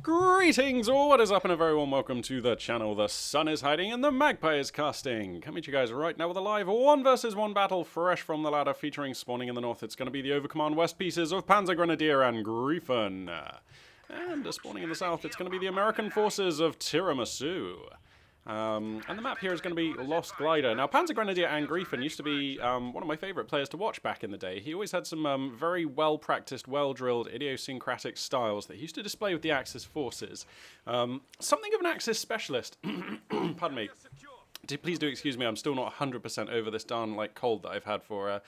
Greetings, or what is up, and a very warm welcome to the channel. The sun is hiding and the magpie is casting. Coming to you guys right now with a live 1 versus 1 battle, fresh from the ladder, featuring spawning in the north. It's going to be the Overcommand West pieces of PanzerGrenadierAngreifen. And spawning in the south, it's going to be the American forces of Tiramisu. And the map here is going to be Lost Glider. Now, PanzerGrenadierAngreifen used to be one of my favourite players to watch back in the day. He always had some very well-practiced, well-drilled, idiosyncratic styles that he used to display with the Axis forces. Something of an Axis specialist. Pardon me. Please do excuse me, I'm still not 100% over this darn cold that I've had for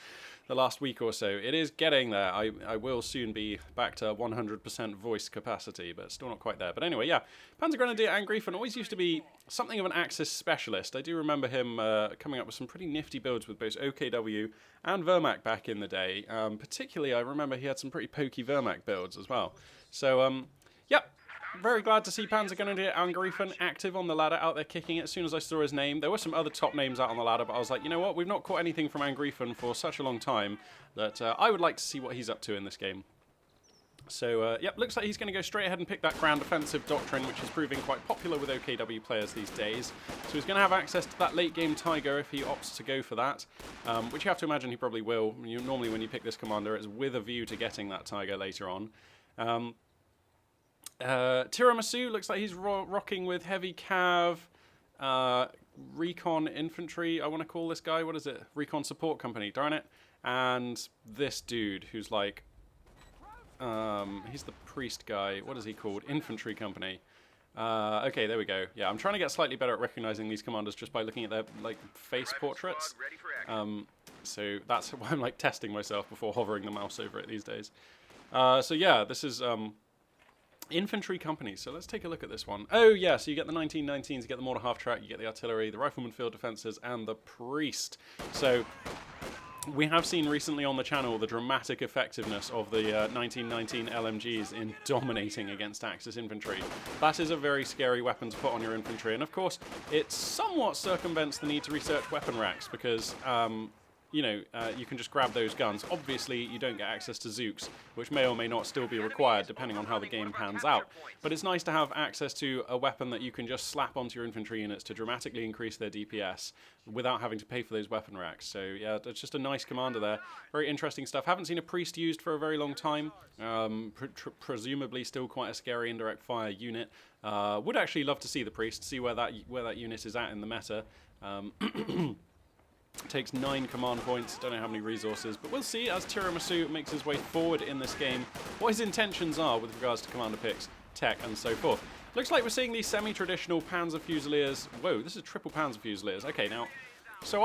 the last week or so. It is getting there. I will soon be back to 100% voice capacity, but still not quite there. But anyway, yeah, PanzerGrenadierAngreifen always used to be something of an Axis specialist. I do remember him coming up with some pretty nifty builds with both OKW and Wehrmacht back in the day. Particularly, I remember he had some pretty pokey Wehrmacht builds as well. So, yeah. Very glad to see PanzerGrenadierAngreifen active on the ladder, out there kicking it as soon as I saw his name. There were some other top names out on the ladder, but I was like, you know what, we've not caught anything from Angreifen for such a long time that I would like to see what he's up to in this game. So, yep, looks like he's going to go straight ahead and pick that ground offensive doctrine, which is proving quite popular with OKW players these days. So he's going to have access to that late game Tiger if he opts to go for that, which you have to imagine he probably will. Normally when you pick this commander, it's with a view to getting that Tiger later on. Tiramisu looks like he's rocking with heavy cav, recon infantry, I want to call this guy, what is it? Recon support company, darn it. And this dude who's like, he's the priest guy, what is he called? Infantry company. Okay, there we go. Yeah, I'm trying to get slightly better at recognizing these commanders just by looking at their face portraits. So that's why I'm testing myself before hovering the mouse over it these days. So yeah, this is infantry company. So let's take a look at this one. Oh yeah, so you get the 1919s, you get the mortar half track, you get the artillery, the rifleman field defenses, and the priest. So we have seen recently on the channel the dramatic effectiveness of the 1919 LMGs in dominating against Axis infantry. That is a very scary weapon to put on your infantry, and of course it somewhat circumvents the need to research weapon racks because you can just grab those guns. Obviously, you don't get access to Zooks, which may or may not still be required depending on how the game pans out. But it's nice to have access to a weapon that you can just slap onto your infantry units to dramatically increase their DPS without having to pay for those weapon racks. So yeah, it's just a nice commander there. Very interesting stuff. Haven't seen a priest used for a very long time. Presumably still quite a scary indirect fire unit. Would actually love to see the priest, see where that unit is at in the meta. Takes 9 command points, don't know how many resources, but we'll see as Tiramisu makes his way forward in this game what his intentions are with regards to commander picks, tech, and so forth. Looks like we're seeing these semi-traditional Panzer Fusiliers. Whoa, this is triple Panzer Fusiliers. Okay, now, so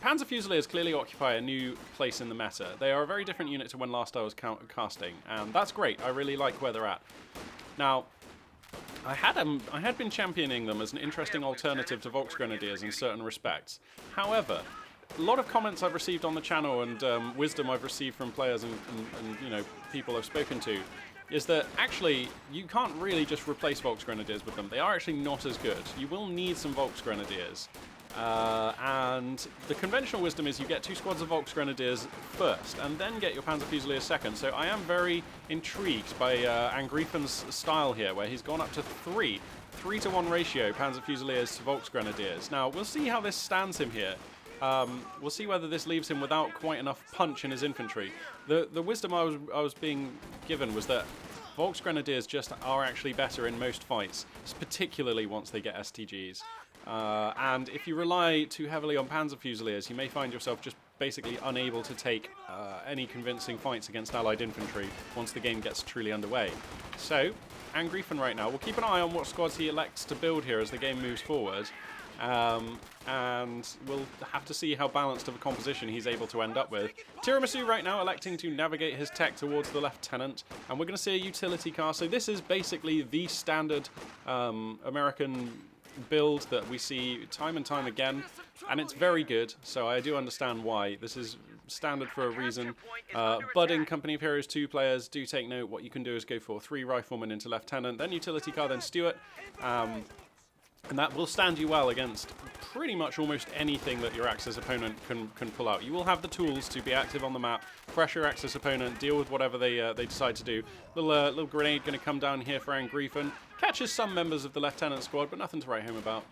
Panzer Fusiliers clearly occupy a new place in the meta. They are a very different unit to when last I was casting, and that's great. I really like where they're at. Now, I had been championing them as an interesting alternative to Volksgrenadiers in certain respects. However, a lot of comments I've received on the channel and wisdom I've received from players and people I've spoken to is that actually you can't really just replace Volksgrenadiers with them. They are actually not as good. You will need some Volksgrenadiers. And the conventional wisdom is you get 2 squads of Volksgrenadiers first, and then get your Panzer Fusiliers second. So I am very intrigued by Angreifen's style here, where he's gone up to 3-to-1 ratio Panzer Fusiliers to Volksgrenadiers. Now, we'll see how this stands him here. We'll see whether this leaves him without quite enough punch in his infantry. The wisdom I was being given was that Volksgrenadiers just are actually better in most fights, particularly once they get STGs. And if you rely too heavily on Panzer Fusiliers, you may find yourself just basically unable to take any convincing fights against Allied infantry once the game gets truly underway. So, Angreifen right now, we'll keep an eye on what squads he elects to build here as the game moves forward. And we'll have to see how balanced of a composition he's able to end up with. Tiramisu right now electing to navigate his tech towards the lieutenant, and we're going to see a utility car. So this is basically the standard American build that we see time and time again, and it's very good, so I do understand why. This is standard for a reason. Budding Company of Heroes 2 players, do take note. What you can do is go for 3 riflemen into lieutenant, then utility car, then Stuart. And that will stand you well against pretty much almost anything that your Axis opponent can pull out. You will have the tools to be active on the map, pressure your Axis opponent, deal with whatever they decide to do. Little grenade going to come down here for Angreifen. Catches some members of the Lieutenant squad, but nothing to write home about.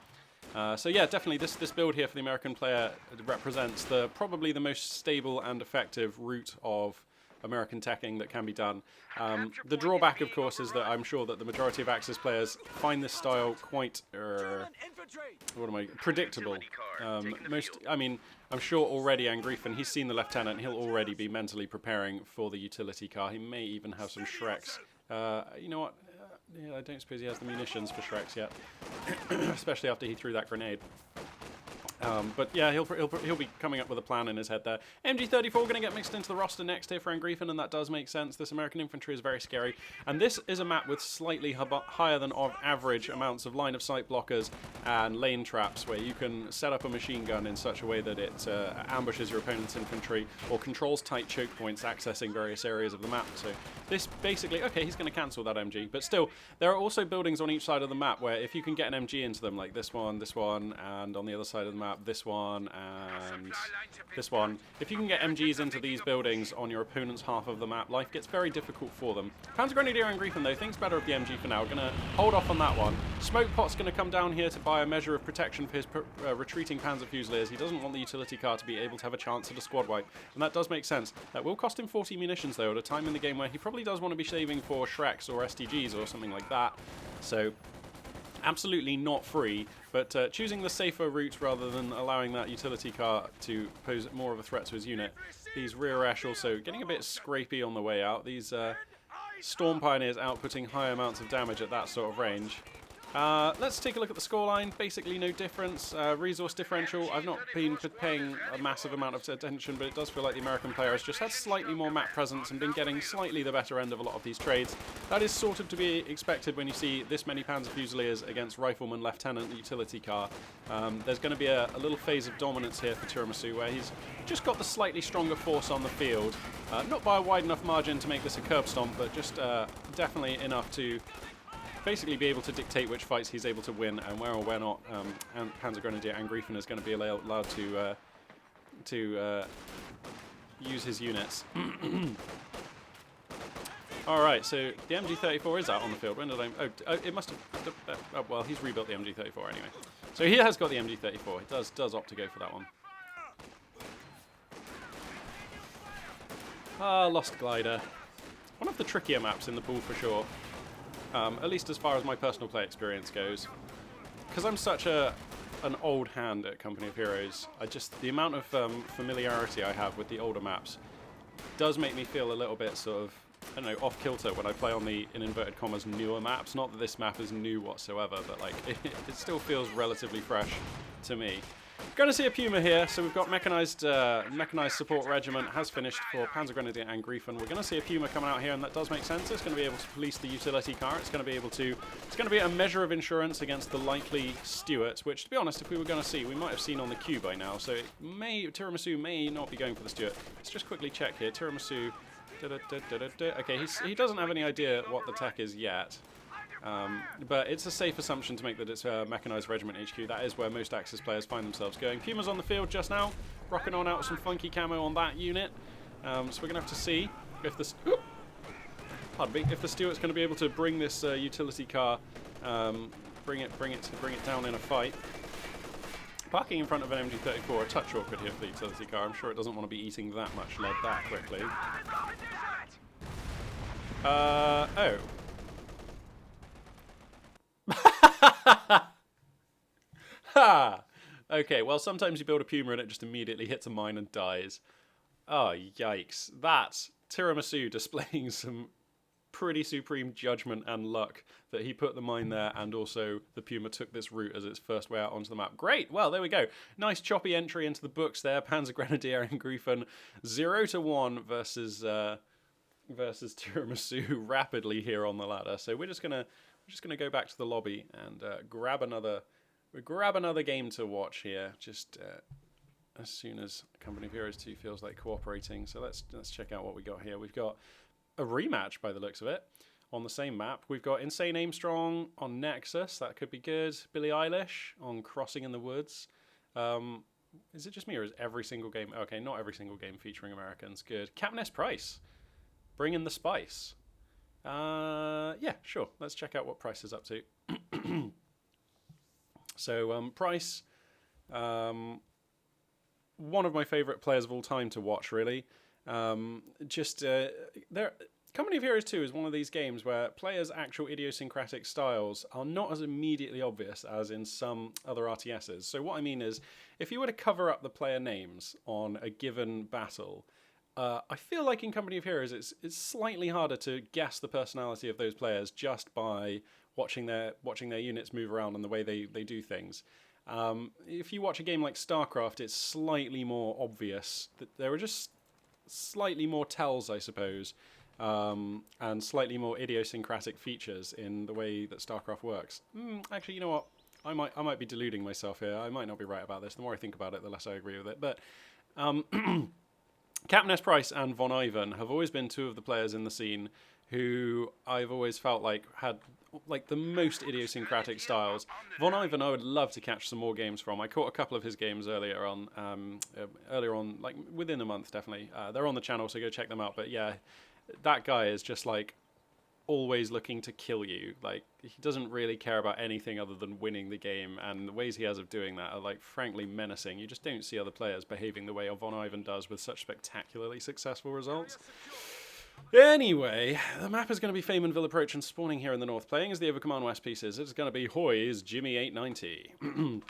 So yeah, definitely this build here for the American player represents probably the most stable and effective route of American teching that can be done. The drawback, of course, is that I'm sure that the majority of Axis players find this style quite predictable. I'm sure already Angreifen, he's seen the Lieutenant, he'll already be mentally preparing for the utility car. He may even have some Shreks. You know what? Yeah, I don't suppose he has the munitions for Shreks yet, especially after he threw that grenade. But yeah, he'll be coming up with a plan in his head there. MG34 going to get mixed into the roster next here for Angreifen, and that does make sense. This American infantry is very scary, and this is a map with slightly higher than average amounts of line of sight blockers and lane traps, where you can set up a machine gun in such a way that it ambushes your opponent's infantry or controls tight choke points accessing various areas of the map. So this basically, okay, he's going to cancel that MG, but still, there are also buildings on each side of the map where if you can get an MG into them, like this one, and on the other side of the map, this one and this one. If you can get MGs into these buildings on your opponent's half of the map, life gets very difficult for them. PanzerGrenadierAngreifen, though, thinks better of the MG for now. Going to hold off on that one. Smokepot's going to come down here to buy a measure of protection for his retreating Panzer Fusiliers. He doesn't want the utility car to be able to have a chance at a squad wipe, and that does make sense. That will cost him 40 munitions, though, at a time in the game where he probably does want to be saving for Shreks or STGs or something like that. So absolutely not free, but choosing the safer route rather than allowing that utility car to pose more of a threat to his unit. These rear Esh also getting a bit scrapey on the way out. These Storm Pioneers outputting high amounts of damage at that sort of range. Let's take a look at the scoreline. Basically no difference. Resource differential, I've not been paying a massive amount of attention, but it does feel like the American player has just had slightly more map presence and been getting slightly the better end of a lot of these trades. That is sort of to be expected when you see this many Panzer Fusiliers against Rifleman, Lieutenant, utility car. There's going to be a little phase of dominance here for Tiramisu, where he's just got the slightly stronger force on the field. Not by a wide enough margin to make this a curb stomp, but just definitely enough to basically be able to dictate which fights he's able to win and where or where not. And PanzerGrenadierAngreifen is going to be allowed to use his units. Alright, so the MG34 is out on the field. When did I... Oh, it must have... Oh, well, he's rebuilt the MG34 anyway. So he has got the MG34. He does opt to go for that one. Lost Glider. One of the trickier maps in the pool for sure. At least as far as my personal play experience goes. Because I'm such an old hand at Company of Heroes, the amount of familiarity I have with the older maps does make me feel a little bit sort of, I don't know, off kilter when I play on the, in inverted commas, newer maps. Not that this map is new whatsoever, but like it still feels relatively fresh to me. Going to see a Puma here, so we've got mechanized support regiment has finished for PanzerGrenadierAngreifen. We're going to see a Puma coming out here, and that does make sense. It's going to be able to police the utility car. It's going to be a measure of insurance against the likely Stuart, which, to be honest, if we were going to see, we might have seen on the queue by now. So Tiramisu may not be going for the Stuart. Let's just quickly check here. Tiramisu. Okay, he doesn't have any idea what the tech is yet. But it's a safe assumption to make that it's a mechanized regiment HQ. That is where most Axis players find themselves going. Puma's on the field just now, rocking on out with some funky camo on that unit. So we're going to have to see if the if the Stuart's going to be able to bring this utility car, bring it down in a fight. Parking in front of an MG34, a touch awkward here for the utility car. I'm sure it doesn't want to be eating that much lead that quickly. Oh. Ha! Okay, well, sometimes you build a Puma and it just immediately hits a mine and dies. Oh, yikes. That's Tiramisu displaying some pretty supreme judgment and luck that he put the mine there, and also the Puma took this route as its first way out onto the map. Great! Well, there we go. Nice choppy entry into the books there. PanzerGrenadierAngreifen 0-1 versus Tiramisu rapidly here on the ladder. So we're just gonna go back to the lobby and grab another game to watch here. Just as soon as Company of Heroes 2 feels like cooperating. So let's check out what we got here. We've got a rematch by the looks of it. on the same map. We've got Insane Aimstrong on Nexus. That could be good. Billie Eilish on Crossing in the Woods. Is it just me or is every single game... Okay, not every single game featuring Americans. Good. CaptainSPrice. Bring in the spice. Yeah, sure. Let's check out what Price is up to. So, Price... one of my favourite players of all time to watch, really. Company of Heroes 2 is one of these games where players' actual idiosyncratic styles are not as immediately obvious as in some other RTSs. So what I mean is, if you were to cover up the player names on a given battle, I feel like in Company of Heroes it's slightly harder to guess the personality of those players just by watching their units move around and the way they do things. If you watch a game like StarCraft, it's slightly more obvious that there are just slightly more tells, I suppose, and slightly more idiosyncratic features in the way that StarCraft works. Actually, you know what? I might be deluding myself here. I might not be right about this. The more I think about it, the less I agree with it. But CaptainSPrice and Von Ivan have always been two of the players in the scene who I've always felt like had like the most idiosyncratic styles. Von Ivan I would love to catch some more games from. I caught a couple of his games earlier on, like within a month definitely. They're on the channel, so go check them out. But yeah, that guy is just like always looking to kill you. Like, he doesn't really care about anything other than winning the game, and the ways he has of doing that are like frankly menacing. You just don't see other players behaving the way Von Ivan does with such spectacularly successful results. Anyway, the map is going to be Faymanville Approach, and spawning here in the north, playing as the Overcommand West pieces, it's going to be Hoy's Jimmy 890.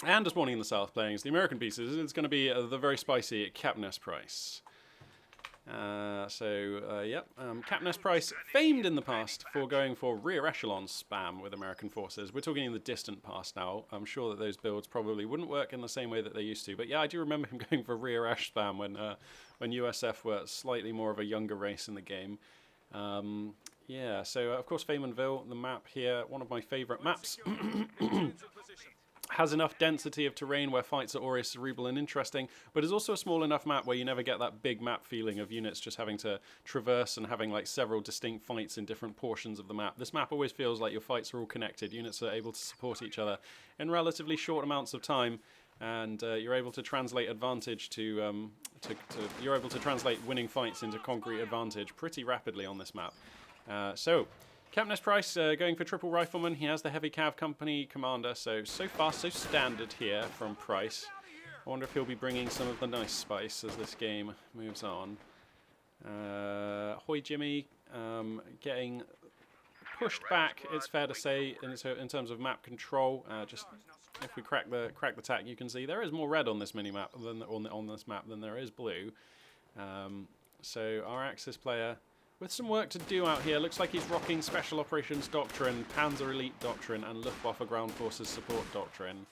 And spawning in the south, playing as the American pieces, it's going to be the very spicy CaptainSPrice. CaptainSPrice, famed in the past for going for rear echelon spam with American forces. We're talking in the distant past now. I'm sure that those builds probably wouldn't work in the same way that they used to. But yeah, I do remember him going for rear esh spam when USF were slightly more of a younger race in the game. Yeah, so of course Faymanville, the map here, one of my favourite maps. Has enough density of terrain where fights are always cerebral and interesting, but is also a small enough map where you never get that big map feeling of units just having to traverse and having like several distinct fights in different portions of the map. This map always feels like your fights are all connected. Units are able to support each other in relatively short amounts of time, and you're able to translate advantage you're able to translate winning fights into concrete advantage pretty rapidly on this map. CaptainSPrice going for triple rifleman. He has the heavy cav company commander, so far so standard here from Price. I wonder if he'll be bringing some of the nice spice as this game moves on. Hoy Jimmy getting pushed back, it's fair to say, in terms of map control. Just if we crack the tack, you can see there is more red on this mini-map than on this map than there is blue. So our Axis player, with some work to do out here, looks like he's rocking Special Operations Doctrine, Panzer Elite Doctrine, and Luftwaffe Ground Forces Support Doctrine.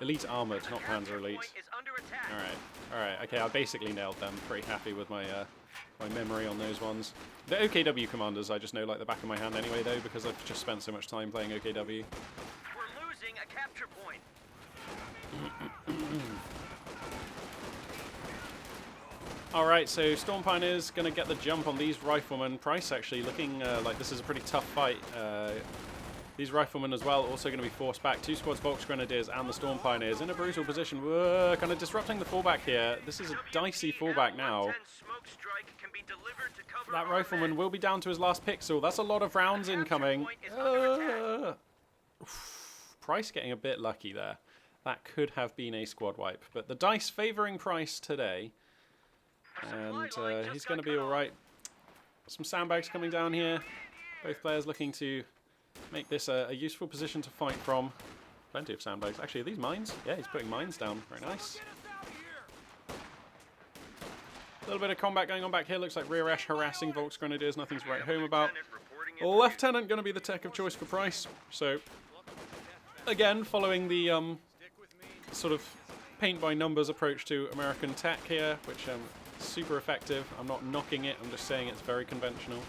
Elite Armoured, not Panzer Elite. Alright, okay, I basically nailed them. Pretty happy with my my memory on those ones. The OKW commanders I just know like the back of my hand anyway, though, because I've just spent so much time playing OKW. We're losing a capture point. Alright, so Storm Pioneer's going to get the jump on these riflemen. Price actually looking like this is a pretty tough fight. These riflemen as well also going to be forced back. Two squads, CoH2 and the Storm Pioneers in a brutal position. We're kind of disrupting the fallback here. This is a dicey fallback now. That rifleman will be down to his last pixel. That's a lot of rounds incoming. Price getting a bit lucky there. That could have been a squad wipe. But the dice favouring Price today. And he's going to be alright. Some sandbags coming down here. Both players looking to make this a useful position to fight from. Plenty of sandbags. Actually, are these mines? Yeah, he's putting mines down. Very nice. A little bit of combat going on back here. Looks like rear Ash harassing CoH2. Nothing to write home about. Lieutenant going to be the tech of choice for Price. So, again, following the sort of paint-by-numbers approach to American tech here, which super effective. I'm not knocking it, I'm just saying it's very conventional.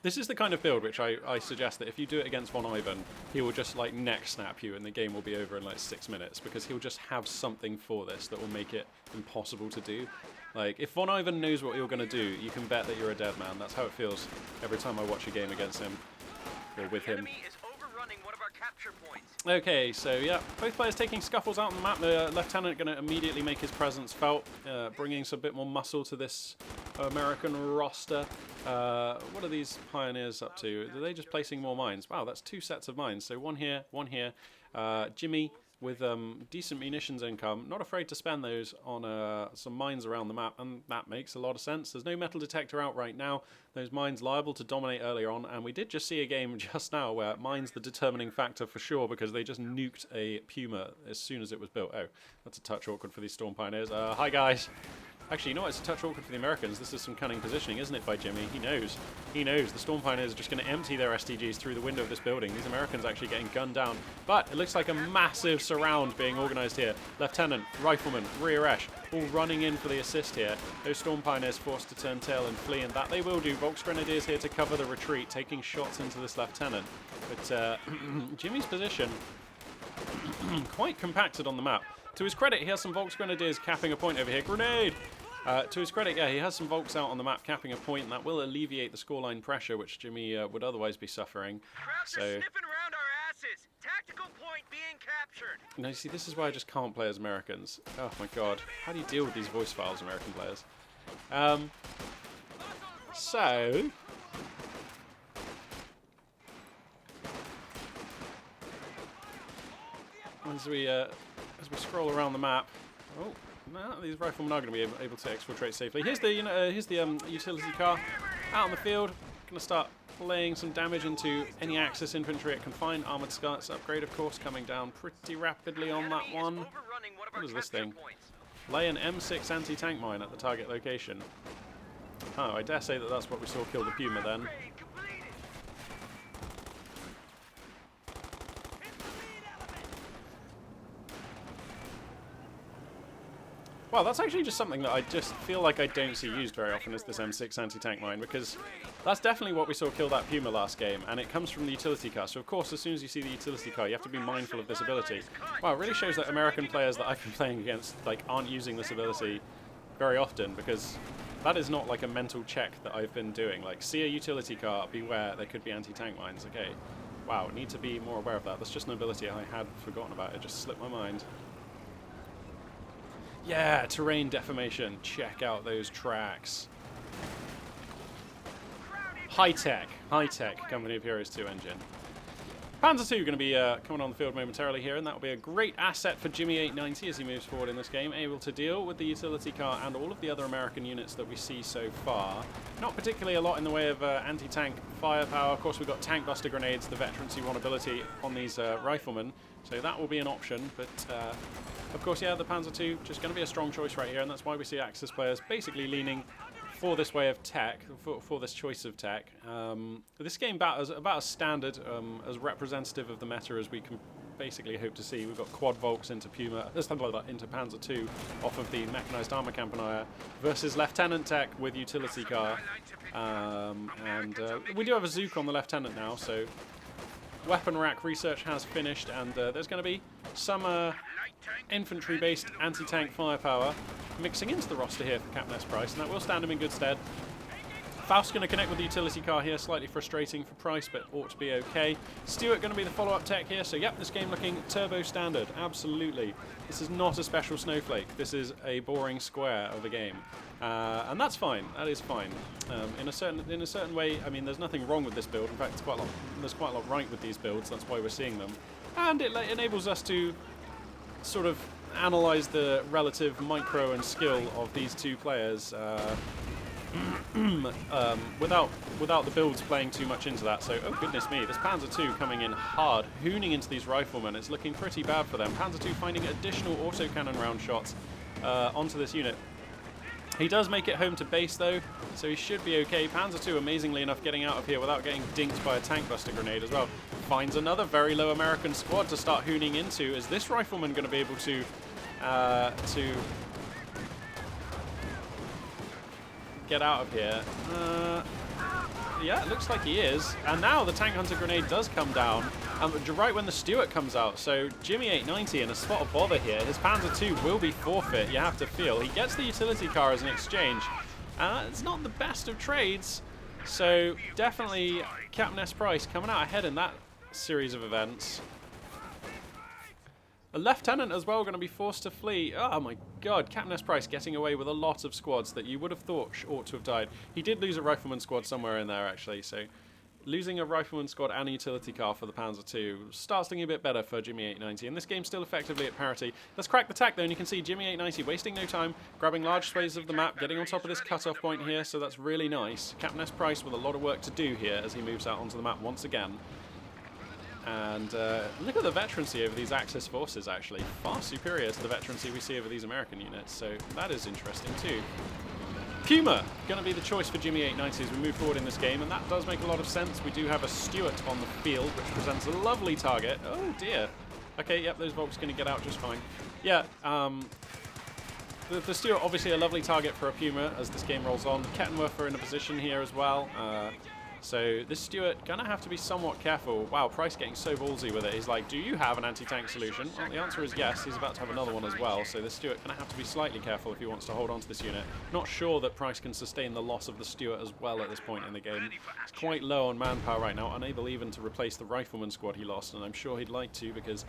This is the kind of build which I suggest that if you do it against Von Ivan, he will just like neck snap you and the game will be over in like 6 minutes, because he'll just have something for this that will make it impossible to do. Like, if Von Ivan knows what you're going to do, you can bet that you're a dead man. That's how it feels every time I watch a game against him, or with him. Enemy is overrunning one of our capture points. Okay, so yeah, both players taking scuffles out on the map. The Lieutenant going to immediately make his presence felt, bringing some bit more muscle to this American roster. What are these Pioneers up to? Are they just placing more mines? Wow, that's 2 sets of mines. So one here, one here. Jimmy with decent munitions income, not afraid to spend those on some mines around the map, and that makes a lot of sense. There's no metal detector out right now. Those mines liable to dominate earlier on, and we did just see a game just now where mine's the determining factor for sure, because they just nuked a Puma as soon as it was built. Oh, that's a touch awkward for these Storm Pioneers. Hi guys. Actually, you know what? It's a touch awkward for the Americans. This is some cunning positioning, isn't it, by Jimmy? He knows. He knows. The Storm Pioneers are just going to empty their STGs through the window of this building. These Americans actually getting gunned down. But it looks like a massive surround being organised here. Lieutenant, Rifleman, rear esh, all running in for the assist here. Those Storm Pioneers forced to turn tail and flee, and that they will do. Volksgrenadiers here to cover the retreat, taking shots into this Lieutenant. But Jimmy's position quite compacted on the map. To his credit, he has some Volksgrenadiers capping a point over here. Grenade! To his credit, yeah, he has some Volks out on the map capping a point, and that will alleviate the scoreline pressure, which Jimmy would otherwise be suffering. Crowds are sniffing around our asses. Tactical point being captured. No, see, this is why I just can't play as Americans. Oh my god. How do you deal with these voice files, American players? So... As we scroll around the map... Oh, no, these riflemen are going to be able to exfiltrate safely. Here's the, utility car out on the field. Going to start laying some damage into any Axis infantry it can find. Armoured Skirts upgrade, of course, coming down pretty rapidly on that one. What is this thing? Lay an M6 anti-tank mine at the target location. Oh, I dare say that that's what we saw kill the Puma then. Well, that's actually just something that I just feel like I don't see used very often, is this M6 anti-tank mine, because that's definitely what we saw kill that Puma last game, and it comes from the utility car. So of course, as soon as you see the utility car, you have to be mindful of this ability. Wow, it really shows that American players that I've been playing against like aren't using this ability very often, because that is not like a mental check that I've been doing. Like, see a utility car, beware, there could be anti-tank mines. Okay, wow, need to be more aware of that. That's just an ability I had forgotten about. It just slipped my mind. Yeah, terrain deformation. Check out those tracks. High-tech Company of Heroes 2 engine. Panzer II going to be coming on the field momentarily here, and that will be a great asset for Jimmy 890 as he moves forward in this game, able to deal with the utility car and all of the other American units that we see so far. Not particularly a lot in the way of anti-tank firepower. Of course, we've got tank buster grenades, the Veteran C1 ability on these riflemen, so that will be an option, but of course, yeah, the Panzer II just going to be a strong choice right here, and that's why we see Axis players basically leaning for this way of tech, for this choice of tech. This game about as standard, as representative of the meta as we can basically hope to see. We've got quad Volks into Puma, into Panzer II off of the mechanized armor Campanier versus Lieutenant tech with utility car, and we do have a Zook on the Lieutenant now, so weapon rack research has finished, and there's going to be some infantry-based anti-tank firepower mixing into the roster here for CaptainSPrice, and that will stand him in good stead. Faust's going to connect with the utility car here, slightly frustrating for Price, but ought to be okay. Stewart going to be the follow-up tech here, so yep, this game looking turbo standard, absolutely. This is not a special snowflake, this is a boring square of a game. And that's fine, that is fine. In a certain way, I mean, there's nothing wrong with this build. In fact, there's quite a lot right with these builds, that's why we're seeing them. And it enables us to sort of analyze the relative micro and skill of these two players without the builds playing too much into that. So, oh goodness me, this Panzer II coming in hard, hooning into these riflemen. It's looking pretty bad for them. Panzer II finding additional autocannon round shots onto this unit. He does make it home to base though, so he should be okay. Panzer II, amazingly enough, getting out of here without getting dinked by a tank buster grenade as well. Finds another very low American squad to start hooning into. Is this rifleman going to be able to get out of here? Yeah, it looks like he is. And now the tank hunter grenade does come down, right when the Stuart comes out. So Jimmy 890 in a spot of bother here. His Panzer II will be forfeit, you have to feel. He gets the utility car as an exchange. It's not the best of trades. So definitely CaptainSPrice coming out ahead in that series of events. A lieutenant as well going to be forced to flee. Oh my god, CaptainSPrice getting away with a lot of squads that you would have thought ought to have died. He did lose a rifleman squad somewhere in there actually, so losing a rifleman squad and a utility car for the Panzer II starts looking a bit better for Jimmy 890, and this game's still effectively at parity. Let's crack the tack though, and you can see Jimmy 890 wasting no time, grabbing large swathes of the map, getting on top of this cutoff point here, so that's really nice. CaptainSPrice with a lot of work to do here as he moves out onto the map once again. And look at the veterancy over these Axis forces, actually. Far superior to the veterancy we see over these American units, so that is interesting too. Puma, going to be the choice for Jimmy 890 as we move forward in this game, and that does make a lot of sense. We do have a Stuart on the field, which presents a lovely target. Oh dear. Okay, yep, those Volks going to get out just fine. Yeah, the Stuart obviously a lovely target for a Puma as this game rolls on. Kettenwerfer in a position here as well. So this Stuart gonna have to be somewhat careful. Wow, Price getting so ballsy with it. He's like, do you have an anti-tank solution? Well, the answer is yes. He's about to have another one as well. So this Stuart gonna have to be slightly careful if he wants to hold on to this unit. Not sure that Price can sustain the loss of the Stuart as well at this point in the game. He's quite low on manpower right now, unable even to replace the rifleman squad he lost, and I'm sure he'd like to because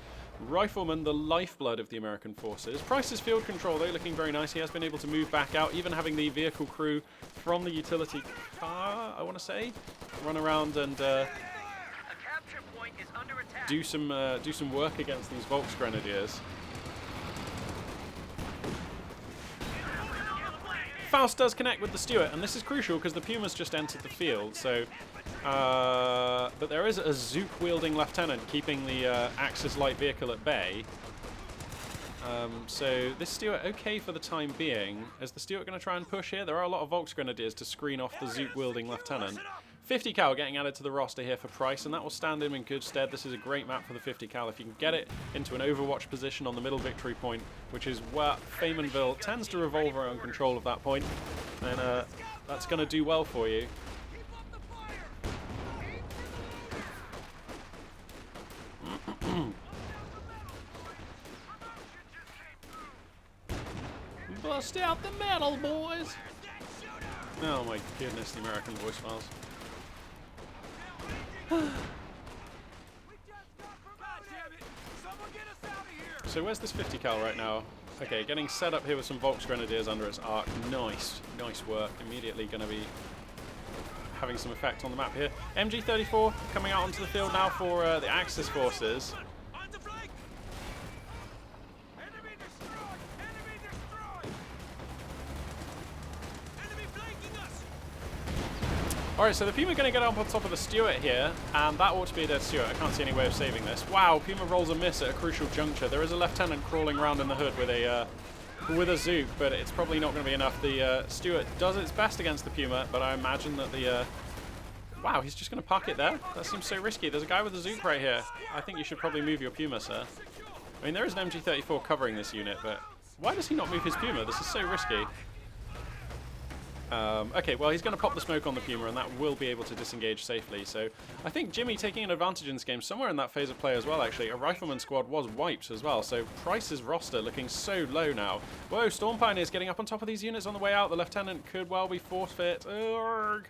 riflemen, the lifeblood of the American forces. Price's field control though looking very nice. He has been able to move back out, even having the vehicle crew from the utility car, I want to say, run around and do some work against these Volksgrenadiers. Faust does connect with the Stuart, and this is crucial because the Puma's just entered the field. So, but there is a Zook-wielding lieutenant keeping the Axis light vehicle at bay. So this Stuart okay for the time being. Is the Stuart going to try and push here? There are a lot of Volksgrenadiers to screen off the Zook-wielding lieutenant. 50 cal getting added to the roster here for Price, and that will stand him in good stead. This is a great map for the 50 cal. If you can get it into an overwatch position on the middle victory point, which is where Faymanville tends to revolve around control of that point, then that's going to do well for you. Bust out the metal, boys! Oh my goodness, the American voice files. So where's this 50 cal right now? Okay, getting set up here with some Volksgrenadiers under its arc. Nice, nice work. Immediately going to be having some effect on the map here. MG34 coming out onto the field now for the Axis forces. Alright, so the Puma going to get up on top of the Stuart here, and that ought to be a dead Stuart. I can't see any way of saving this. Wow, Puma rolls a miss at a crucial juncture. There is a lieutenant crawling around in the hood with a Zook, but it's probably not going to be enough. The Stuart does its best against the Puma, but I imagine that the... wow, he's just going to park it there? That seems so risky. There's a guy with a Zook right here. I think you should probably move your Puma, sir. I mean, there is an MG34 covering this unit, but why does he not move his Puma? This is so risky. Okay, well, he's going to pop the smoke on the Puma, and that will be able to disengage safely. So I think Jimmy taking an advantage in this game somewhere in that phase of play as well, actually. A rifleman squad was wiped as well, so Price's roster looking so low now. Whoa, Storm Pioneers getting up on top of these units on the way out. The lieutenant could well be forfeit. Urgh.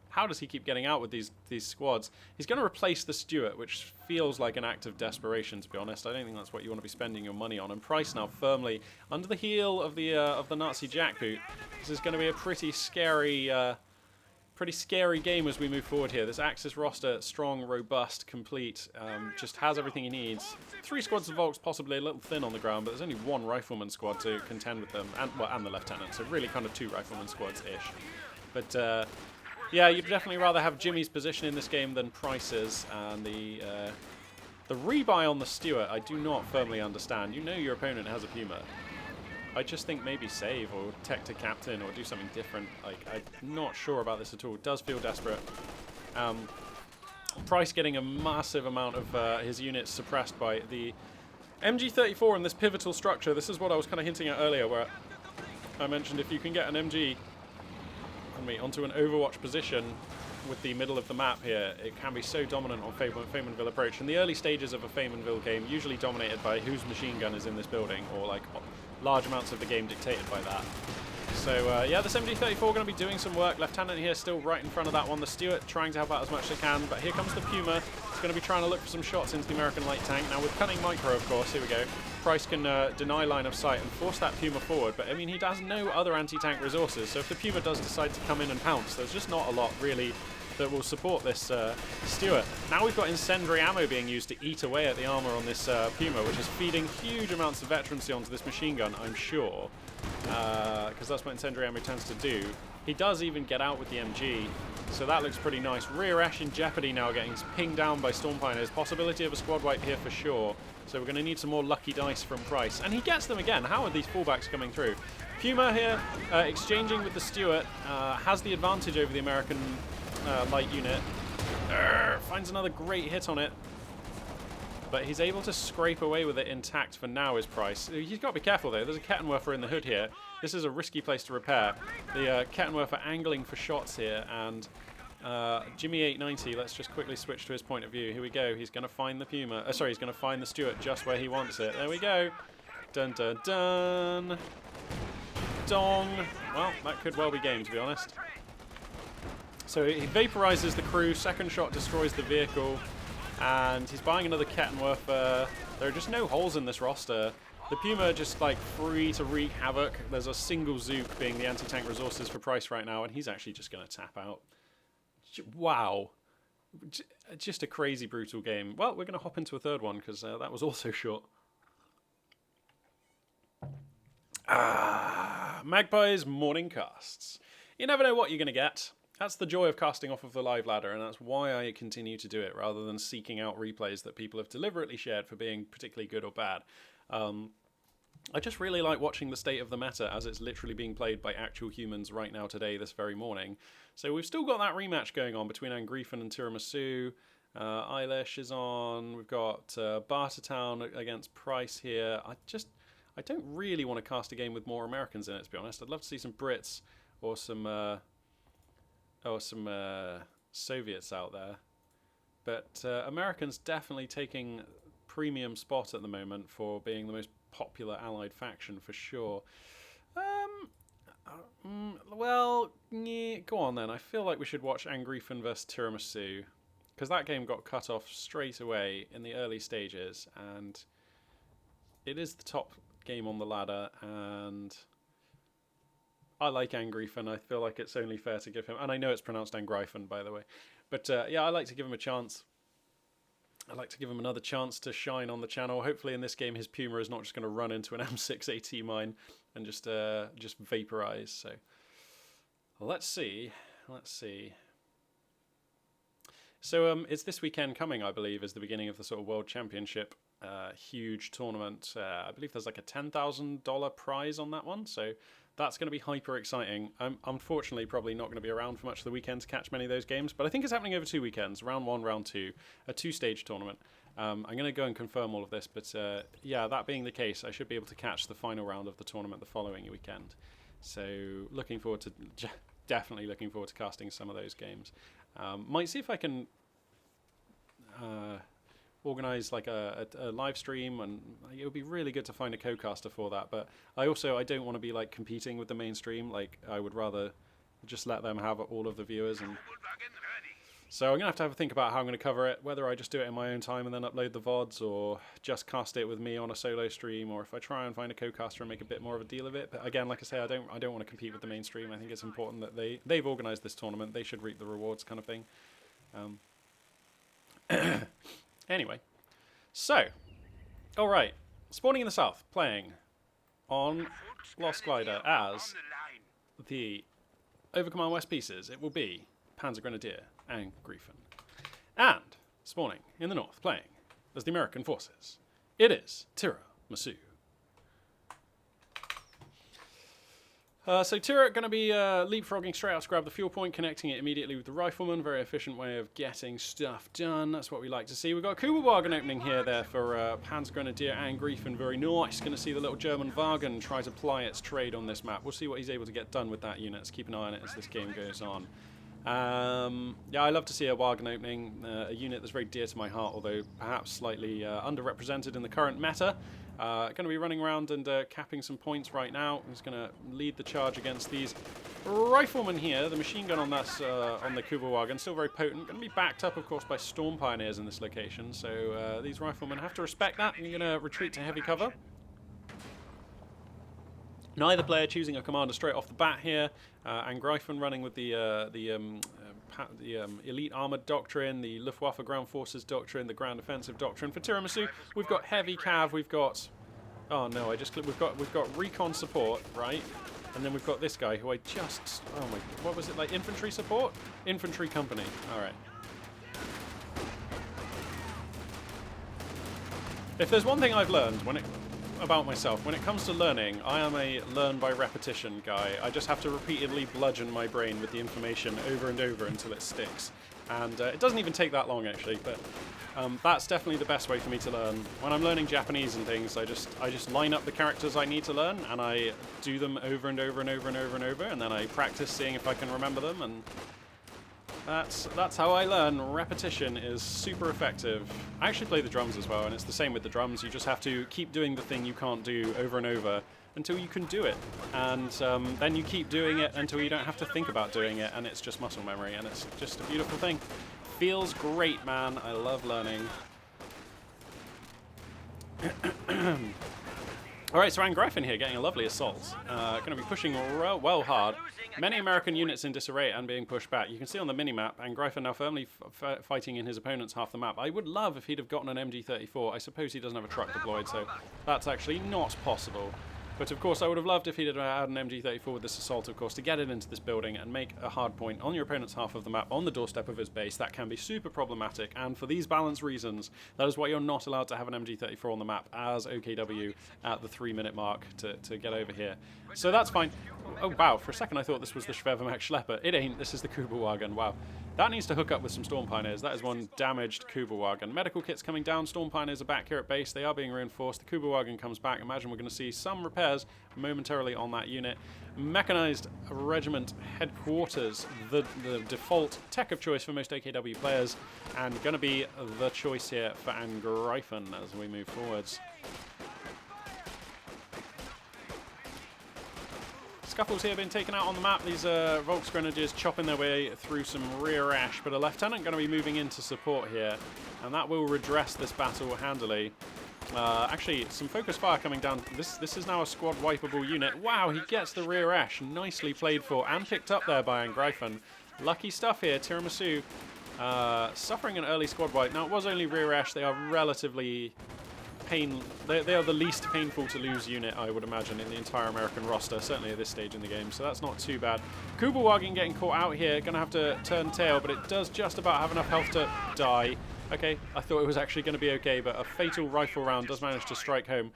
How does he keep getting out with these squads? He's going to replace the Stuart, which feels like an act of desperation, to be honest. I don't think that's what you want to be spending your money on. And Price now firmly under the heel of the Nazi jackboot. This is going to be a pretty scary game as we move forward here. This Axis roster, strong, robust, complete, just has everything he needs. 3 squads of Volks, possibly a little thin on the ground, but there's only 1 rifleman squad to contend with them, and the lieutenant. So really kind of 2 rifleman squads-ish. But yeah, you'd definitely rather have Jimmy's position in this game than Price's, and the rebuy on the Stuart I do not firmly understand. You know your opponent has a Puma. I just think maybe save or tech to captain or do something different. Like, I'm not sure about this at all. It does feel desperate. Price getting a massive amount of his units suppressed by the MG34 in this pivotal structure. This is what I was kind of hinting at earlier, where I mentioned if you can get an MG onto an overwatch position, with the middle of the map here, it can be so dominant on Faymanville approach. In the early stages of a Faymanville game, usually dominated by whose machine gun is in this building, or like large amounts of the game dictated by that. So yeah, the 70-34 going to be doing some work. Lieutenant here still right in front of that one. The Stuart trying to help out as much as they can, but here comes the Puma. It's going to be trying to look for some shots into the American light tank. Now with Cunning Micro, of course, here we go. Price can deny line of sight and force that Puma forward, but I mean, he has no other anti-tank resources, so if the Puma does decide to come in and pounce, there's just not a lot really that will support this Stuart. Now we've got incendiary ammo being used to eat away at the armor on this Puma, which is feeding huge amounts of veterancy onto this machine gun, I'm sure, because that's what incendiary ammo tends to do. He does even get out with the MG, so that looks pretty nice. Rear Ash in jeopardy now, getting pinged down by Storm Pioneers. Possibility of a squad wipe here for sure, so we're going to need some more lucky dice from Price. And he gets them again. How are these fullbacks coming through? Puma here, exchanging with the Stuart, has the advantage over the American light unit. Finds another great hit on it, but he's able to scrape away with it intact for now, is Price. He's got to be careful though. There's a Kettenwerfer in the hood here. This is a risky place to repair. The Kettenwerfer angling for shots here, and Jimmy 890, let's just quickly switch to his point of view. Here we go. He's going to find the Puma. Sorry, he's going to find the Stuart just where he wants it. There we go. Dun dun dun. Dong. Well, that could well be game, to be honest. So he vaporizes the crew, second shot destroys the vehicle, and he's buying another Kettenwerfer. There are just no holes in this roster. The Puma are just like free to wreak havoc. There's a single Zook being the anti-tank resources for Price right now, and he's actually just going to tap out. Wow. Just a crazy brutal game. Well, we're going to hop into a third one because that was also short. Magpie's morning casts. You never know what you're going to get. That's the joy of casting off of the live ladder, and that's why I continue to do it, rather than seeking out replays that people have deliberately shared for being particularly good or bad. I just really like watching the state of the meta as it's literally being played by actual humans right now today, this very morning. So we've still got that rematch going on between Angreifen and Tiramisu. Eilish is on. We've got Bartertown against Price here. I don't really want to cast a game with more Americans in it, to be honest. I'd love to see some Brits or some Soviets out there. But Americans definitely taking premium spot at the moment for being the most popular allied faction for sure. Well, yeah, go on then. I feel like we should watch Angreifen vs Tiramisu, because that game got cut off straight away in the early stages, and it is the top game on the ladder, and I like Angreifen. I feel like it's only fair to give him, and I know it's pronounced Angreifen, by the way, but yeah, I like to give him a chance. I'd like to give him another chance to shine on the channel. Hopefully in this game his Puma is not just going to run into an M6 AT mine and just vaporize. So let's see. So it's this weekend coming, I believe, is the beginning of the sort of World Championship. Huge tournament. I believe there's like a $10,000 prize on that one. So that's going to be hyper exciting. I'm unfortunately probably not going to be around for much of the weekend to catch many of those games, but I think it's happening over 2 weekends, round 1, round 2, a 2-stage tournament. I'm going to go and confirm all of this, but yeah, that being the case, I should be able to catch the final round of the tournament the following weekend. So looking forward to, definitely looking forward to casting some of those games. Might see if I can organize like a live stream, and it would be really good to find a co-caster for that, but I don't want to be like competing with the mainstream. Like, I would rather just let them have all of the viewers, and so I'm gonna have to think about how I'm gonna cover it, whether I just do it in my own time and then upload the VODs, or just cast it with me on a solo stream, or if I try and find a co-caster and make a bit more of a deal of it. But again, like I say, I don't want to compete with the mainstream. I think it's important that they've organized this tournament, they should reap the rewards, kind of thing. Anyway, so, alright, Spawning in the South, playing on Lost Glider as the Overcommand West pieces. It will be PanzerGrenadierAngreifen. And Spawning in the North, playing as the American forces, it is Tiramisu. So Tira going to be leapfrogging straight out to grab the fuel point, connecting it immediately with the rifleman. Very efficient way of getting stuff done. That's what we like to see. We've got a Kuba Wagen opening here there for PanzerGrenadierAngreifen. Very nice. Going to see the little German Wagen try to ply its trade on this map. We'll see what he's able to get done with that unit. Let's keep an eye on it as this game goes on. Yeah, I love to see a wagon opening, a unit that's very dear to my heart, although perhaps slightly underrepresented in the current meta. Going to be running around and capping some points right now. He's going to lead the charge against these riflemen here. The machine gun on that on the Kuba wagon, still very potent. Going to be backed up, of course, by storm pioneers in this location. So these riflemen have to respect that. And you're going to retreat to heavy cover. Neither player choosing a commander straight off the bat here. Angreifen running with the elite armored doctrine, the Luftwaffe ground forces doctrine, the ground offensive doctrine. For Tiramisu, we've got heavy cav. We've got, oh no, I just clicked. We've got recon support, right? And then we've got this guy who I just, oh my, what was it, like infantry support? Infantry company. All right. If there's one thing I've learned about myself, when it comes to learning, I am a learn by repetition guy. I just have to repeatedly bludgeon my brain with the information over and over until it sticks. And it doesn't even take that long, actually, but that's definitely the best way for me to learn. When I'm learning Japanese and things, I just line up the characters I need to learn, and I do them over and over and over and over and over, and then I practice seeing if I can remember them, and that's how I learn. Repetition is super effective. I actually play the drums as well, and it's the same with the drums. You just have to keep doing the thing you can't do over and over until you can do it. And then you keep doing it until you don't have to think about doing it, and it's just muscle memory, and it's just a beautiful thing. Feels great, man. I love learning. Alright, so Angreifen here getting a lovely assault. Going to be pushing well hard. Many American units in disarray and being pushed back. You can see on the minimap, Angreifen now firmly fighting in his opponent's half the map. I would love if he'd have gotten an MG34. I suppose he doesn't have a truck deployed, so that's actually not possible. But of course, I would have loved if he'd had an MG34 with this assault, of course, to get it into this building and make a hard point on your opponent's half of the map, on the doorstep of his base. That can be super problematic, and for these balance reasons, that is why you're not allowed to have an MG34 on the map as OKW at the 3-minute mark to get over here. So that's fine. Oh, wow, for a second I thought this was the Schwervermacht Schlepper. It ain't, this is the Kuba wagon, wow. That needs to hook up with some Storm Pioneers. That is one damaged Kuba wagon. Medical kits coming down. Storm Pioneers are back here at base. They are being reinforced. The Kuba wagon comes back. Imagine we're going to see some repairs momentarily on that unit. Mechanized Regiment Headquarters, the default tech of choice for most AKW players, and going to be the choice here for Angreifen as we move forwards. Scuffles here being taken out on the map. These Volksgrenadiers chopping their way through some rear ash, but a lieutenant going to be moving in to support here, and that will redress this battle handily. Actually, some focus fire coming down. This is now a squad wipeable unit. Wow, he gets the rear ash. Nicely played for and picked up there by Angreifen. Lucky stuff here. Tiramisu suffering an early squad wipe. Now, it was only rear ash. They are relatively they are the least painful to lose unit, I would imagine, in the entire American roster, certainly at this stage in the game, so that's not too bad. Kuba wagon getting caught out here, going to have to turn tail, but it does just about have enough health to die. Okay, I thought it was actually going to be okay, but a fatal rifle round does manage to strike home.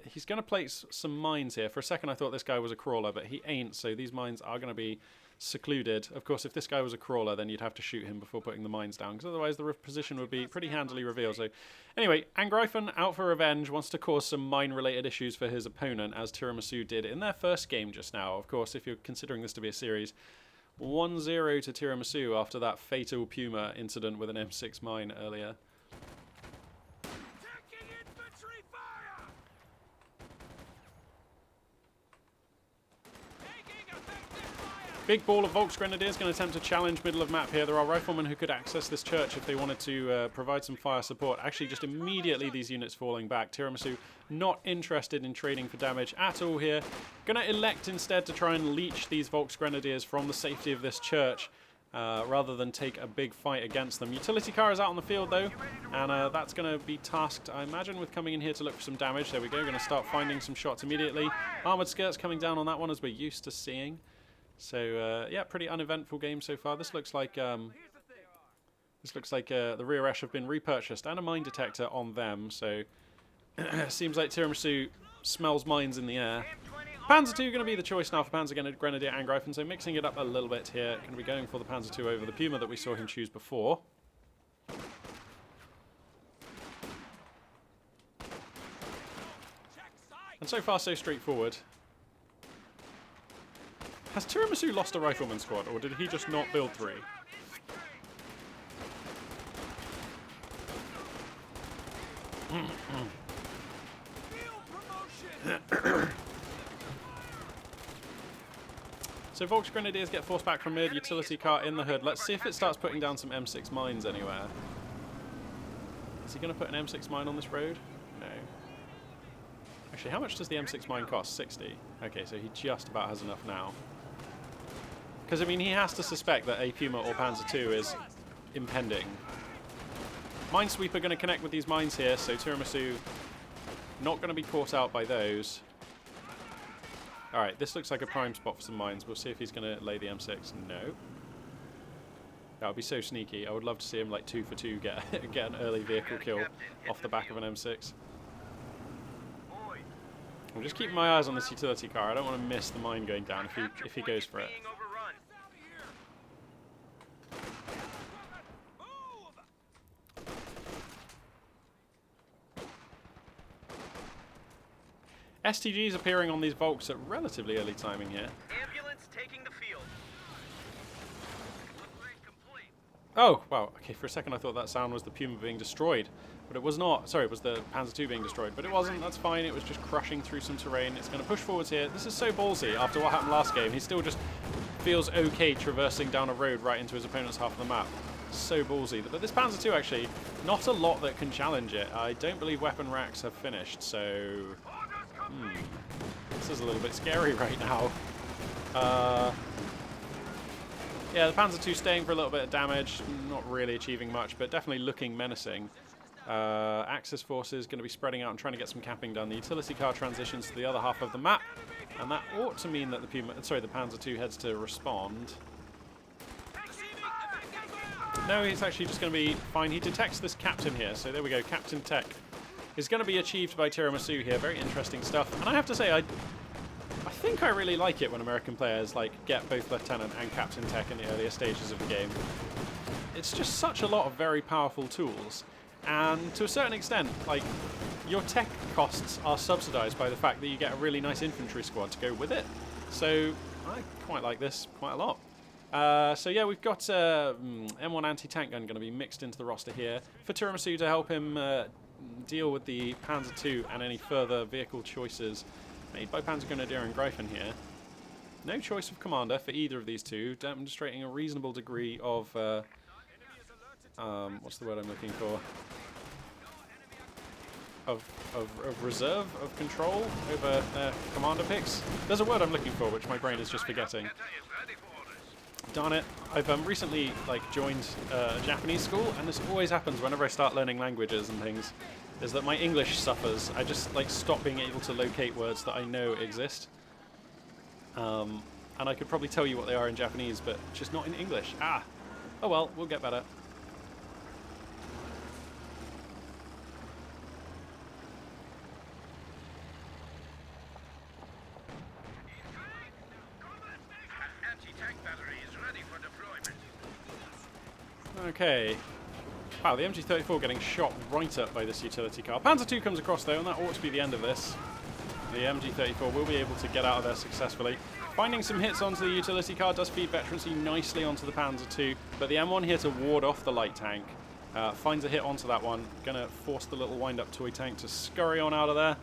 He's going to place some mines here. For a second I thought this guy was a crawler, but he ain't, so these mines are going to be secluded. Of course, if this guy was a crawler, then you'd have to shoot him before putting the mines down, because otherwise the position would be pretty handily revealed. So anyway, Angreifen, out for revenge, wants to cause some mine-related issues for his opponent, as Tiramisu did in their first game just now. Of course, if you're considering this to be a series, 1-0 to Tiramisu after that fatal Puma incident with an M6 mine earlier. Big ball of Volksgrenadiers going to attempt to challenge middle of map here. There are riflemen who could access this church if they wanted to provide some fire support. Actually, just immediately these units falling back. Tiramisu not interested in trading for damage at all here. Going to elect instead to try and leech these Volksgrenadiers from the safety of this church rather than take a big fight against them. Utility car is out on the field though, and that's going to be tasked, I imagine, with coming in here to look for some damage. There we go. Going to start finding some shots immediately. Armoured skirts coming down on that one, as we're used to seeing. So yeah, pretty uneventful game so far. This looks like the rear ash have been repurchased and a mine detector on them. So seems like Tiramisu smells mines in the air. Panzer II going to be the choice now for PanzerGrenadierAngreifen. So mixing it up a little bit here. Going to be going for the Panzer II over the Puma that we saw him choose before. And so far so straightforward. Has Tiramisu lost a rifleman squad, or did he just not build 3? So CoH2 get forced back from mid, utility car in the hood. Let's see if it starts putting down some M6 mines anywhere. Is he going to put an M6 mine on this road? No. Actually, how much does the M6 mine cost? 60. Okay, so he just about has enough now. Because, I mean, he has to suspect that a Puma or Panzer II is impending. Minesweeper going to connect with these mines here, so Tiramisu not going to be caught out by those. Alright, this looks like a prime spot for some mines. We'll see if he's going to lay the M6. No. That would be so sneaky. I would love to see him, like, 2 for 2 get an early vehicle kill off the back of an M6. I'm just keeping my eyes on this utility car. I don't want to miss the mine going down if he goes for it. STGs appearing on these Volks at relatively early timing here. Ambulance taking the field. Oh, wow. Okay, for a second I thought that sound was the Puma being destroyed. But it was not. Sorry, it was the Panzer II being destroyed. But it wasn't. That's fine. It was just crushing through some terrain. It's going to push forwards here. This is so ballsy after what happened last game. He still just feels okay traversing down a road right into his opponent's half of the map. So ballsy. But this Panzer II, actually, not a lot that can challenge it. I don't believe weapon racks have finished, so... This is a little bit scary right now. Yeah, the Panzer II staying for a little bit of damage, not really achieving much, but definitely looking menacing. Axis forces going to be spreading out and trying to get some capping done. The utility car transitions to the other half of the map, and that ought to mean that the Panzer II heads to respond. No, he's actually just going to be fine. He detects this captain here, so there we go. Captain Tech is going to be achieved by Tiramisu here. Very interesting stuff. And I have to say, I think I really like it when American players get both Lieutenant and Captain Tech in the earlier stages of the game. It's just such a lot of very powerful tools. And to a certain extent, your tech costs are subsidized by the fact that you get a really nice infantry squad to go with it. So I quite like this quite a lot. So yeah, we've got M1 anti-tank gun going to be mixed into the roster here for Tiramisu to help him deal with the Panzer II and any further vehicle choices made by PanzerGrenadierAngreifen here. No choice of commander for either of these two, demonstrating a reasonable degree of what's the word I'm looking for? Of reserve, of control over commander picks. There's a word I'm looking for, which my brain is just forgetting. Darn it! I've recently joined a Japanese school, and this always happens whenever I start learning languages and things. Is that my English suffers. I just stop being able to locate words that I know exist. And I could probably tell you what they are in Japanese, but just not in English. Ah! Oh well, we'll get better. Okay. Wow, the MG34 getting shot right up by this utility car. Panzer II comes across though, and that ought to be the end of this. The MG34 will be able to get out of there successfully. Finding some hits onto the utility car does feed veterancy nicely onto the Panzer II, but the M1 here to ward off the light tank. Finds a hit onto that one. Gonna force the little wind-up toy tank to scurry on out of there.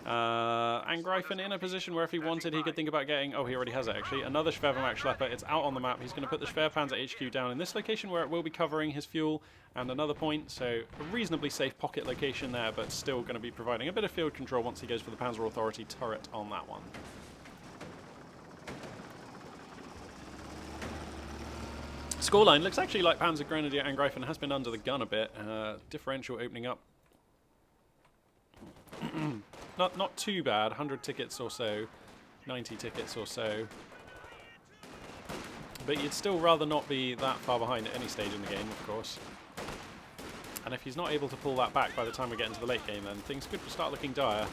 Angreifen in a position where if he wanted he could think about getting... Oh, he already has it actually. Another Schwerwehrmacht Schlepper. It's out on the map. He's going to put the Schwerpanzer HQ down in this location where it will be covering his fuel and another point. So a reasonably safe pocket location there, but still going to be providing a bit of field control once he goes for the Panzer Authority turret on that one. Scoreline looks actually like PanzerGrenadierAngreifen has been under the gun a bit. Differential opening up. Not too bad, 100 tickets or so, 90 tickets or so. But you'd still rather not be that far behind at any stage in the game, of course. And if he's not able to pull that back by the time we get into the late game, then things could start looking dire.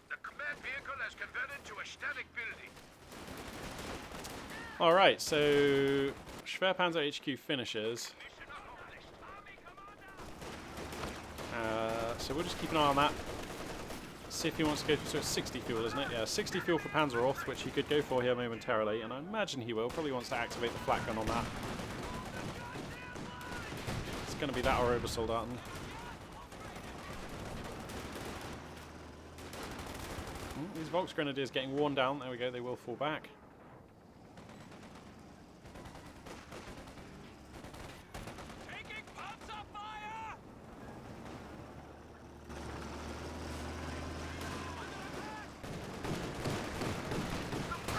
The command vehicle has converted to a static building. Alright, so Schwerpanzer HQ finishes. So we'll just keep an eye on that. See if he wants to go for, so it's 60 fuel, isn't it? Yeah, 60 fuel for Panzerorth, which he could go for here momentarily, and I imagine he will. Probably wants to activate the flak gun on that. It's going to be that or Obersoldaten. These Volksgrenadiers getting worn down. There we go, they will fall back.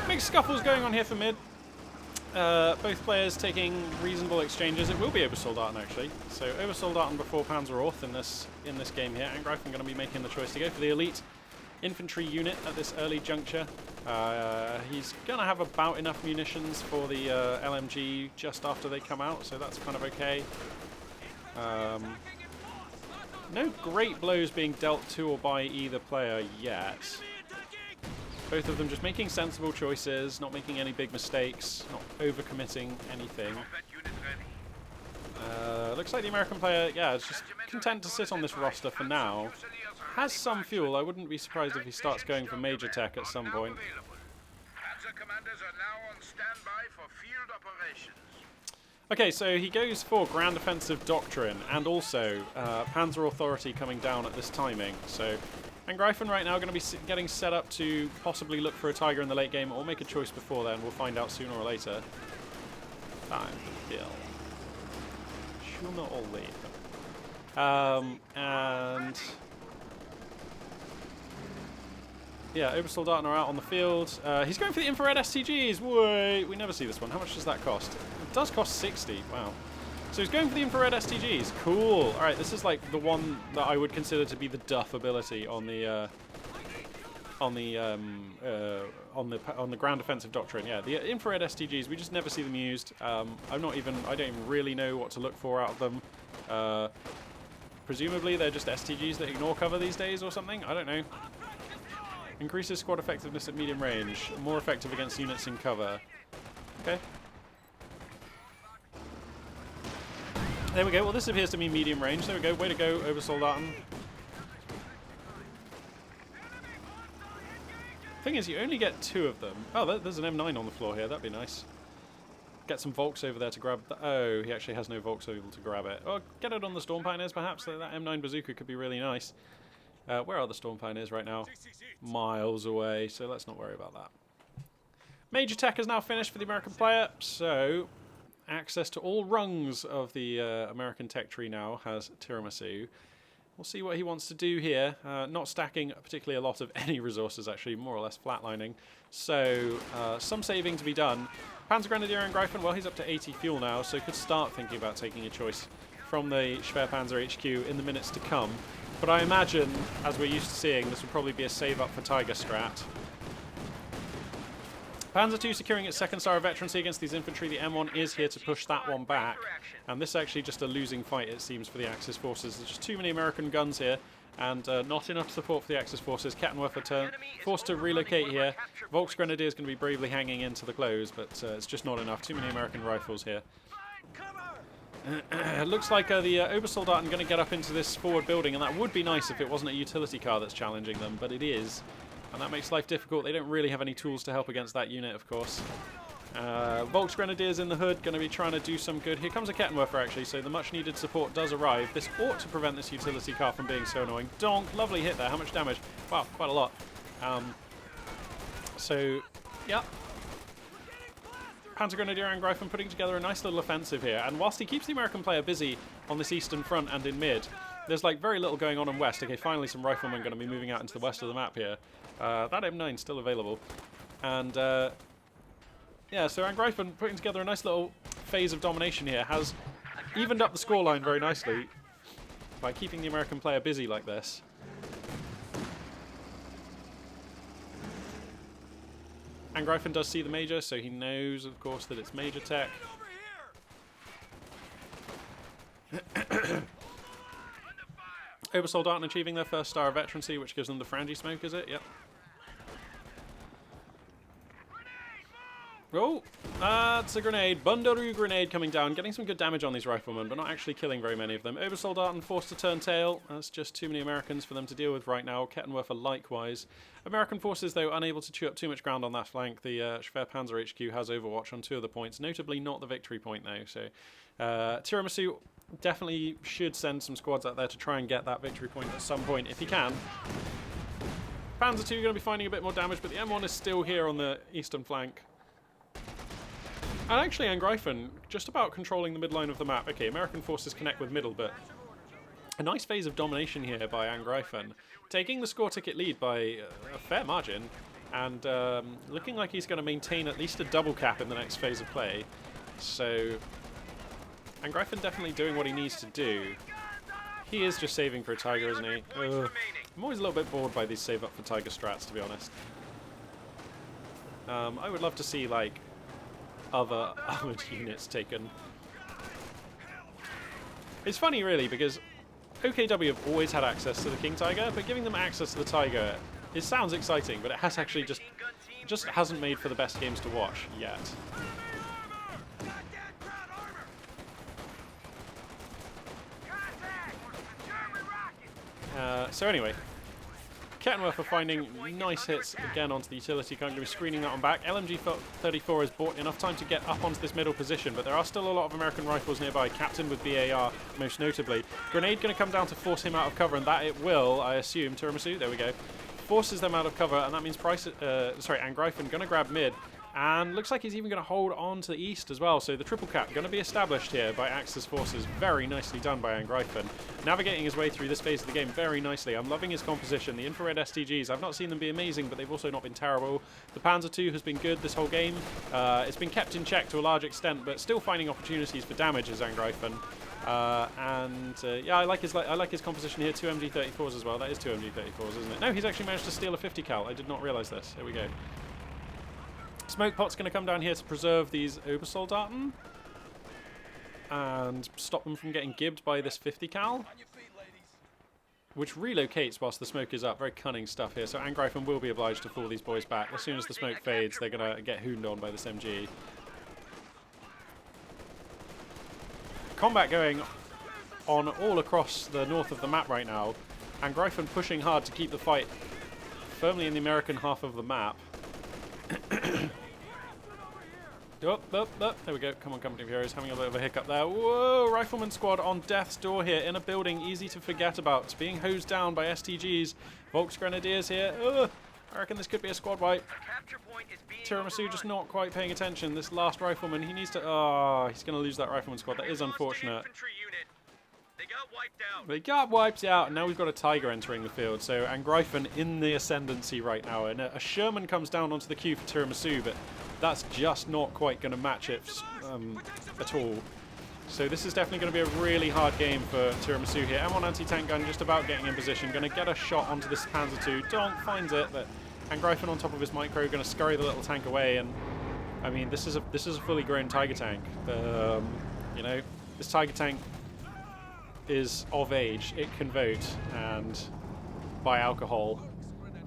Big scuffles going on here for mid. Both players taking reasonable exchanges. It will be Obersoldaten actually. So Obersoldaten before Panzerorth in this game here. Angreifen going to be making the choice to go for the elite infantry unit at this early juncture. He's going to have about enough munitions for the LMG just after they come out, so that's kind of okay. No great blows being dealt to or by either player yet. Both of them just making sensible choices, not making any big mistakes, not overcommitting anything. Looks like the American player, yeah, is just content to sit on this roster for now. Has some fuel. I wouldn't be surprised if he starts going for major tech at some point. Okay, so he goes for Grand Offensive Doctrine and also Panzer Authority coming down at this timing. So Angreifen right now going to be getting set up to possibly look for a Tiger in the late game or make a choice before then. We'll find out sooner or later. Time to kill. Sooner or later. And yeah, Obersoldaten are out on the field. He's going for the infrared STGs. Wait, we never see this one. How much does that cost? It does cost 60. Wow. So he's going for the infrared STGs. Cool. All right, this is like the one that I would consider to be the duff ability on the ground offensive doctrine. Yeah, the infrared STGs. We just never see them used. I don't even really know what to look for out of them. Presumably they're just STGs that ignore cover these days or something. I don't know. Increases squad effectiveness at medium range. More effective against units in cover. Okay. There we go. Well, this appears to be medium range. There we go. Way to go, Obersoldaten. Thing is, you only get 2 of them. Oh, there's an M9 on the floor here. That'd be nice. Get some Volks over there to grab the... Oh, he actually has no Volks able to grab it. Oh, get it on the Storm Pioneers, perhaps. That M9 bazooka could be really nice. Where are the Storm Pioneers right now? Miles away, so let's not worry about that. Major tech is now finished for the American player, so access to all rungs of the American tech tree now has Tiramisu. We'll see what he wants to do here. Not stacking particularly a lot of any resources, actually, more or less flatlining. So, some saving to be done. PanzerGrenadierAngreifen, well, he's up to 80 fuel now, so could start thinking about taking a choice from the Schwerpanzer HQ in the minutes to come. But I imagine, as we're used to seeing, this will probably be a save-up for Tiger strat. Panzer II securing its 2nd star of veterancy against these infantry. The M1 is here to push that one back. And this is actually just a losing fight, it seems, for the Axis forces. There's just too many American guns here, and not enough support for the Axis forces. Captainwerfer are forced to relocate here. Volksgrenadier is going to be bravely hanging into the close, but it's just not enough. Too many American rifles here. Looks like the Obersoldaten going to get up into this forward building, and that would be nice if it wasn't a utility car that's challenging them, but it is. And that makes life difficult. They don't really have any tools to help against that unit, of course. Volksgrenadiers in the hood going to be trying to do some good. Here comes a Kettenwerfer, actually, so the much-needed support does arrive. This ought to prevent this utility car from being so annoying. Donk, lovely hit there. How much damage? Wow, quite a lot. So, yeah. PanzerGrenadierAngreifen putting together a nice little offensive here, and whilst he keeps the American player busy on this eastern front and in mid, there's like very little going on in west. Okay, finally some riflemen going to be moving out into the west of the map here. That M9 still available, and yeah, so Angreifen putting together a nice little phase of domination here, has evened up the scoreline very nicely by keeping the American player busy like this. Angreifen does see the major, so he knows, of course, that it's major tech. Obersoldaten achieving their 1st star of veterancy, which gives them the Frangie smoke, is it? Yep. Oh, that's a grenade. Bundaroo grenade coming down, getting some good damage on these riflemen, but not actually killing very many of them. Obersoldaten forced to turn tail. That's just too many Americans for them to deal with right now. Kettenwerfer likewise. American forces, though, unable to chew up too much ground on that flank. The Schwerpanzer HQ has Overwatch on 2 of the points, notably not the victory point, though. So Tiramisu definitely should send some squads out there to try and get that victory point at some point, if he can. Panzer II going to be finding a bit more damage, but the M1 is still here on the eastern flank. And actually, Angreifen just about controlling the midline of the map. Okay, American forces connect with middle, but a nice phase of domination here by Angreifen, taking the score ticket lead by a fair margin, and looking like he's going to maintain at least a double cap in the next phase of play. So Angreifen definitely doing what he needs to do. He is just saving for a Tiger, isn't he? Ugh. I'm always a little bit bored by these save up for Tiger strats, to be honest. I would love to see, like, other armoured units taken. It's funny, really, because OKW have always had access to the King Tiger, but giving them access to the Tiger, it sounds exciting, but it has actually just hasn't made for the best games to watch yet. So anyway, Kettenwerfer finding nice hits again onto the utility, going to be screening that one back. LMG-34 has bought enough time to get up onto this middle position, but there are still a lot of American rifles nearby. Captain with BAR, most notably. Grenade going to come down to force him out of cover, and that it will, I assume. Tiramisu, there we go. Forces them out of cover, and that means Angreifen going to grab mid. And looks like he's even going to hold on to the east as well. So the triple cap going to be established here by Axis forces. Very nicely done by Angreifen. Navigating his way through this phase of the game very nicely. I'm loving his composition. The infrared STGs, I've not seen them be amazing, but they've also not been terrible. The Panzer II has been good this whole game. It's been kept in check to a large extent, but still finding opportunities for damage as Angreifen. Yeah, I like his composition here. 2 MG34s as well. That is 2 MG34s, isn't it? No, he's actually managed to steal a 50 cal. I did not realise this. Here we go. Smoke pot's going to come down here to preserve these Obersoldaten and stop them from getting gibbed by this 50 cal, which relocates whilst the smoke is up. Very cunning stuff here. So Angreifen will be obliged to fall these boys back. As soon as the smoke fades, they're going to get hooned on by this MG. Combat going on all across the north of the map right now. Angreifen pushing hard to keep the fight firmly in the American half of the map. There we go. Come on, company of heroes. Having a bit of a hiccup there. Whoa! Rifleman squad on death's door here in a building easy to forget about. It's being hosed down by STGs. Volksgrenadiers here. Ugh. I reckon this could be a squad wipe. Tiramisu just not quite paying attention. This last rifleman, he needs to... Oh, he's going to lose that rifleman squad. That is unfortunate. They got wiped out, and now we've got a Tiger entering the field. So Angreifen in the ascendancy right now. And a Sherman comes down onto the queue for Tiramisu, but that's just not quite going to match it at all. So this is definitely going to be a really hard game for Tiramisu here. M1 anti-tank gun just about getting in position. Going to get a shot onto this Panzer II. Donk finds it, but Angreifen on top of his micro going to scurry the little tank away. And I mean, this is a fully grown Tiger tank. You know, this Tiger tank is of age. It can vote and buy alcohol.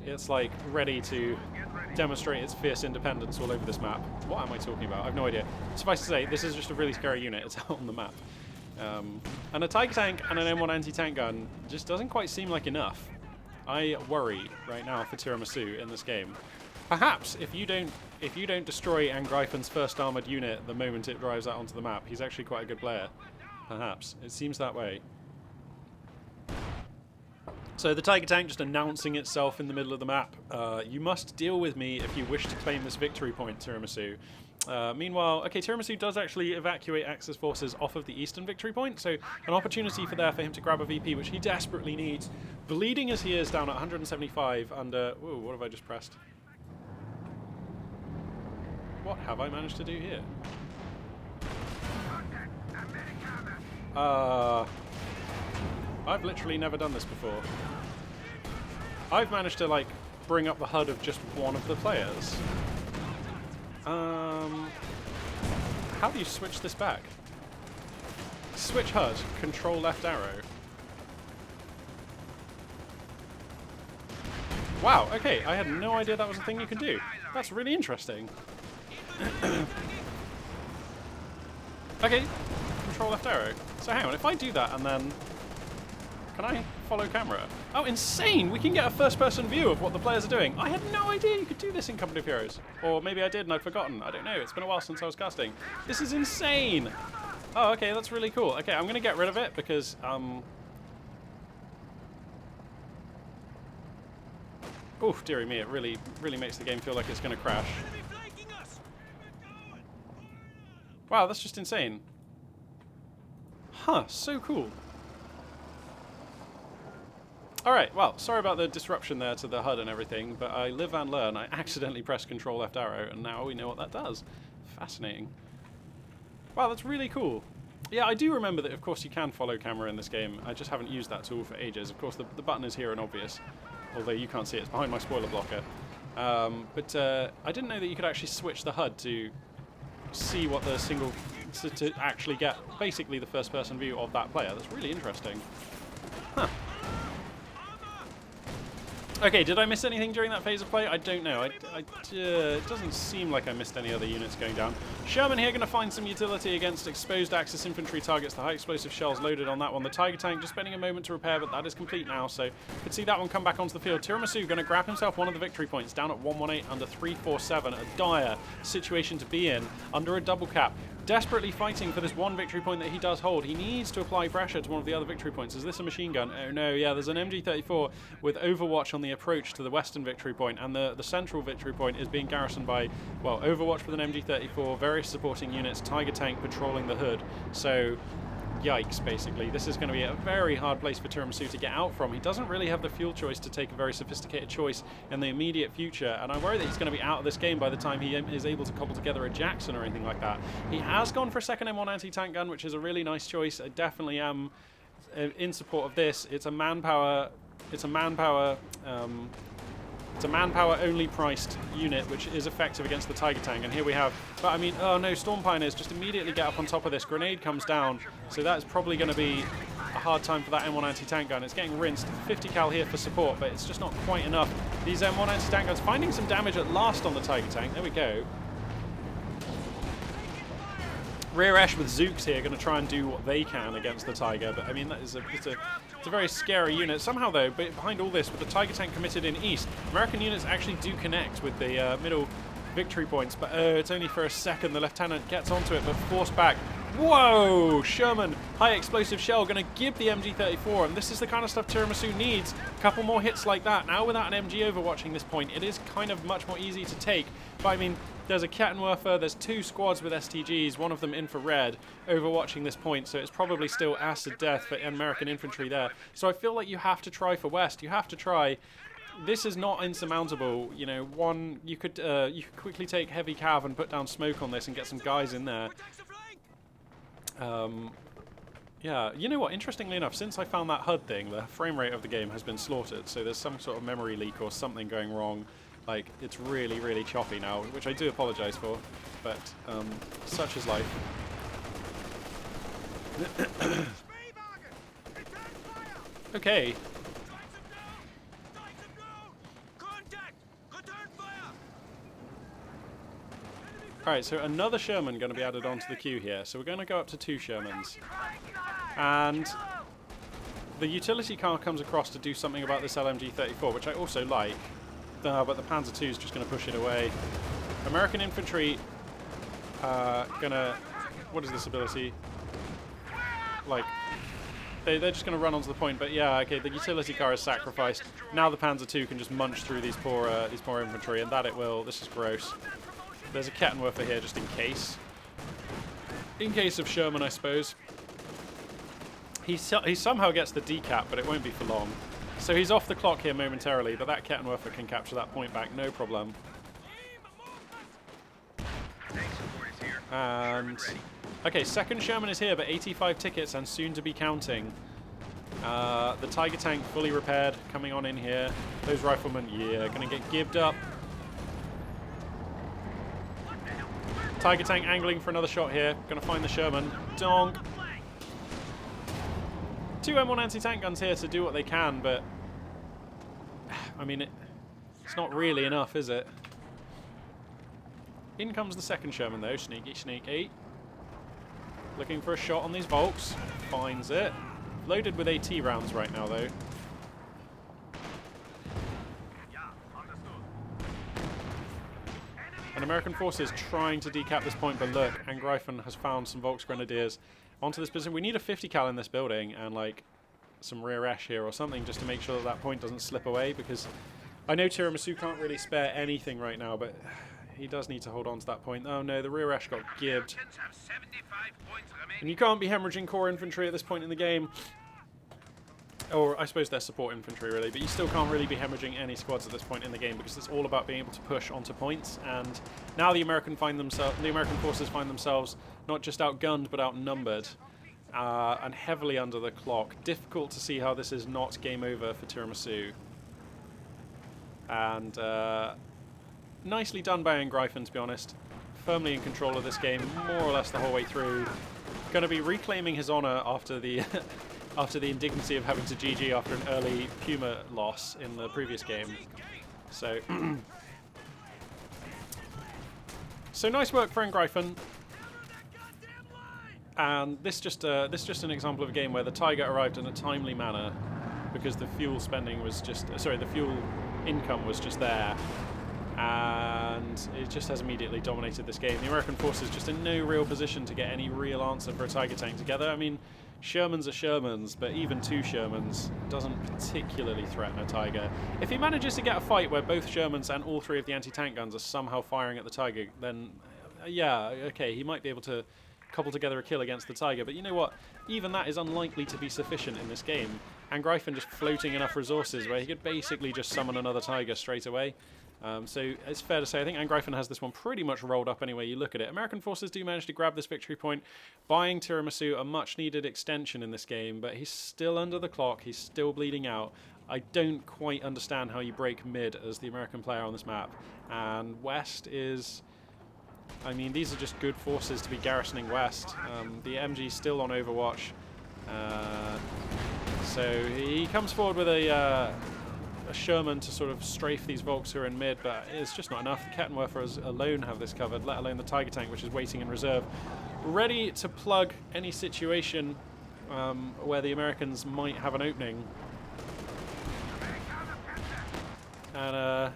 It's like ready to demonstrate its fierce independence all over this map. What am I talking about? I have no idea. Suffice to say, this is just a really scary unit. It's out on the map. And a Tiger tank and an M1 anti-tank gun just doesn't quite seem like enough. I worry right now for Tiramisu in this game. Perhaps if you don't destroy Angreifen's first armoured unit the moment it drives out onto the map, he's actually quite a good player. Perhaps. It seems that way. So the Tiger tank just announcing itself in the middle of the map. You must deal with me if you wish to claim this victory point, Tiramisu. Meanwhile, okay, Tiramisu does actually evacuate Axis forces off of the eastern victory point, so an opportunity for him to grab a VP, which he desperately needs. Bleeding as he is down at 175 under... Whoa, what have I just pressed? What have I managed to do here? I've literally never done this before. I've managed to, like, bring up the HUD of just one of the players. How do you switch this back? Switch HUD, control left arrow. Wow, okay, I had no idea that was a thing you could do. That's really interesting. Okay, control left arrow. So hang on, if I do that and then... Can I follow camera? Oh, insane! We can get a first-person view of what the players are doing. I had no idea you could do this in Company of Heroes. Or maybe I did and I'd forgotten. I don't know. It's been a while since I was casting. This is insane! Oh, okay, that's really cool. Okay, I'm going to get rid of it because... Oof, dearie me, it really makes the game feel like it's going to crash. Wow, that's just insane. Huh, so cool. Alright, well, sorry about the disruption there to the HUD and everything, but I live and learn. I accidentally pressed control left arrow, and now we know what that does. Fascinating. Wow, that's really cool. Yeah, I do remember that, of course, you can follow camera in this game. I just haven't used that tool for ages. Of course, the button is here and obvious, although you can't see it. It's behind my spoiler blocker. But I didn't know that you could actually switch the HUD to see what the single... to actually get, basically, the first-person view of that player. That's really interesting. Huh. Okay, did I miss anything during that phase of play? I don't know. It doesn't seem like I missed any other units going down. Sherman here going to find some utility against exposed Axis infantry targets. The high explosive shells loaded on that one. The Tiger tank just spending a moment to repair, but that is complete now, so could see that one come back onto the field. Tiramisu going to grab himself one of the victory points, down at 118 under 347. A dire situation to be in, under a double cap. Desperately fighting for this one victory point that he does hold. He needs to apply pressure to one of the other victory points. Is this a machine gun? Oh no, yeah, there's an MG34 with Overwatch on the approach to the western victory point, and the central victory point is being garrisoned by, well, Overwatch with an MG34, various supporting units, Tiger tank patrolling the hood. So, yikes, basically. This is going to be a very hard place for Tiramisu to get out from. He doesn't really have the fuel choice to take a very sophisticated choice in the immediate future, and I worry that he's going to be out of this game by the time he is able to cobble together a Jackson or anything like that. He has gone for a second M1 anti-tank gun, which is a really nice choice. I definitely am in support of this. It's a manpower only priced unit, which is effective against the Tiger tank. And here we have, but I mean, oh no, Storm Pioneers just immediately get up on top of this. Grenade comes down, so that's probably going to be a hard time for that M1 anti-tank gun. It's getting rinsed. 50 cal here for support, but it's just not quite enough. These M1 anti-tank guns finding some damage at last on the Tiger tank. There we go. Rear Esh with Zooks here going to try and do what they can against the Tiger, but I mean, that is it's a very scary unit. Somehow though, behind all this, with the Tiger tank committed in east, American units actually do connect with the middle victory points, but it's only for a second. The lieutenant gets onto it, but forced back. Whoa! Sherman, high explosive shell, going to give the MG34, and this is the kind of stuff Tiramisu needs. A couple more hits like that. Now without an MG overwatching this point, it is kind of much more easy to take, but I mean, there's a Kettenwerfer, there's two squads with STGs, one of them infrared, overwatching this point, so it's probably still acid death for American infantry there. So I feel like you have to try for West, you have to try. This is not insurmountable, you know, you could quickly take heavy cav and put down smoke on this and get some guys in there. Yeah, you know what, interestingly enough, since I found that HUD thing, the frame rate of the game has been slaughtered, so there's some sort of memory leak or something going wrong. Like, it's really, really choppy now, which I do apologize for, but such is life. Okay. Alright, so another Sherman going to be added onto the queue here, so we're going to go up to 2 Shermans. And the utility car comes across to do something about this LMG-34, which I also like. But the Panzer II is just going to push it away. American infantry gonna... What is this ability? Like, they're just going to run onto the point. But yeah, okay, the utility car is sacrificed. Now the Panzer II can just munch through these poor infantry, and that it will. This is gross. There's a Kettenwerfer here just in case. In case of Sherman, I suppose. He somehow gets the decap, but it won't be for long. So he's off the clock here momentarily, but that Kettenwerfer can capture that point back, no problem. And okay, second Sherman is here, but 85 tickets and soon to be counting. The Tiger tank fully repaired, coming on in here. Those riflemen, yeah, gonna get gibbed up. Tiger tank angling for another shot here. Gonna find the Sherman. Donk. 2 M1 anti-tank guns here to do what they can, but I mean, it's not really enough, is it? In comes the second Sherman, though. Sneaky, sneaky. Looking for a shot on these Volks. Finds it. Loaded with AT rounds right now, though. And American forces trying to decap this point, but look, Angreifen has found some Volksgrenadiers onto this position. We need a 50 cal in this building and like some rear ash here or something just to make sure that that point doesn't slip away, because I know Tiramisu can't really spare anything right now, but he does need to hold on to that point. Oh no, the rear ash got gibbed. And you can't be hemorrhaging core infantry at this point in the game. Or I suppose they're support infantry really, but you still can't really be hemorrhaging any squads at this point in the game because it's all about being able to push onto points. And now the American forces find themselves not just outgunned but outnumbered and heavily under the clock. Difficult to see how this is not game over for Tiramisu. And nicely done by Angreifen, to be honest. Firmly in control of this game, more or less the whole way through. Going to be reclaiming his honor after the after the indignity of having to GG after an early Puma loss in the previous game. So, so nice work for Angreifen. And this just an example of a game where the Tiger arrived in a timely manner because the fuel spending was just the fuel income was just there, and it just has immediately dominated this game. The American forces just in no real position to get any real answer for a Tiger tank together. I mean, Shermans are Shermans, but even two Shermans doesn't particularly threaten a Tiger. If he manages to get a fight where both Shermans and all three of the anti-tank guns are somehow firing at the Tiger, then yeah, okay, he might be able to cobble together a kill against the Tiger, but you know what? Even that is unlikely to be sufficient in this game. Angreifen just floating enough resources where he could basically just summon another Tiger straight away. So it's fair to say I think Angreifen has this one pretty much rolled up any way you look at it. American forces do manage to grab this victory point, buying Tiramisu a much needed extension in this game, but he's still under the clock, he's still bleeding out. I don't quite understand how you break mid as the American player on this map. And West is... I mean, these are just good forces to be garrisoning West. The MG's still on Overwatch. So he comes forward with a Sherman to sort of strafe these Volks who are in mid, but it's just not enough. The Kettenwerfers alone have this covered, let alone the Tiger tank, which is waiting in reserve, ready to plug any situation where the Americans might have an opening. And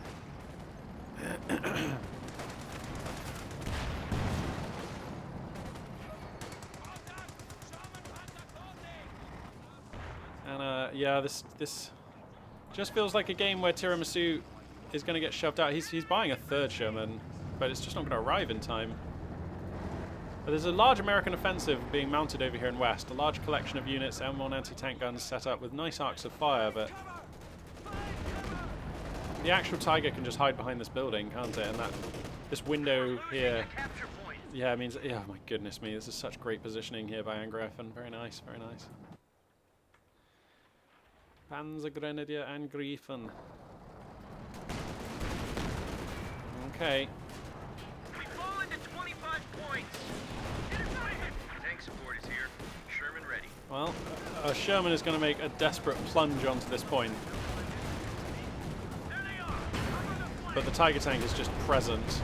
yeah, this just feels like a game where Tiramisu is going to get shoved out. He's buying a third Sherman, but it's just not going to arrive in time. But there's a large American offensive being mounted over here in West. A large collection of units, M1 anti-tank guns set up with nice arcs of fire, but the actual Tiger can just hide behind this building, can't it? And this window here, yeah, means, yeah, my goodness me, this is such great positioning here by Angreifen. Very nice, very nice. PanzerGrenadierAngreifen. Okay. We fall into 25 points. Tank support is here. Sherman ready. Well, Sherman is going to make a desperate plunge onto this point. But the Tiger tank is just present.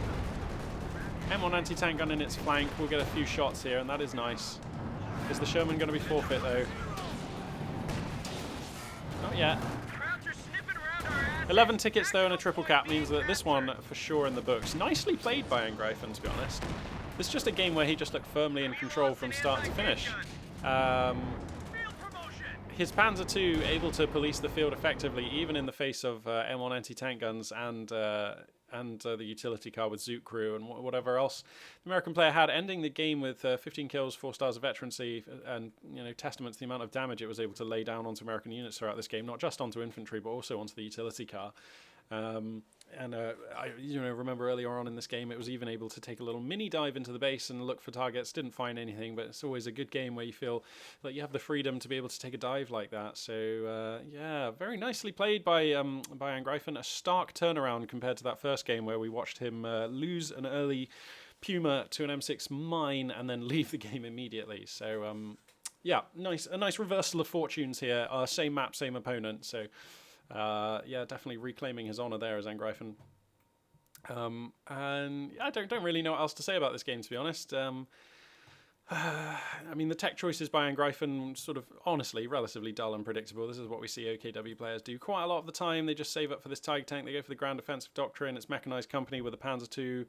M1 anti-tank gun in its flank. We'll get a few shots here, and that is nice. Is the Sherman going to be forfeit, though? Not yet. 11 tickets though and a triple cap means that this one for sure in the books. Nicely played by Angreifen, to be honest. This is just a game where he just looked firmly in control from start to finish. His Panzer II able to police the field effectively, even in the face of M1 anti-tank guns and the utility car with Zoot Crew and whatever else the American player had, ending the game with 15 kills, 4 stars of veterancy, and testament to the amount of damage it was able to lay down onto American units throughout this game, not just onto infantry but also onto the utility car. I remember earlier on in this game it was even able to take a little mini dive into the base and look for targets. Didn't find anything, but it's always a good game where you feel like you have the freedom to be able to take a dive like that. So yeah, very nicely played by Angreifen. A stark turnaround compared to that first game where we watched him lose an early Puma to an M6 mine and then leave the game immediately. So yeah, a nice reversal of fortunes here. Same map, same opponent. So yeah, definitely reclaiming his honor there as Angreifen. And I don't really know what else to say about this game, to be honest. I mean, the tech choices by Angreifen sort of, honestly, relatively dull and predictable. This is what we see OKW players do quite a lot of the time. They just save up for this Tiger tank. They go for the ground defensive doctrine. It's mechanized company with a Panzer II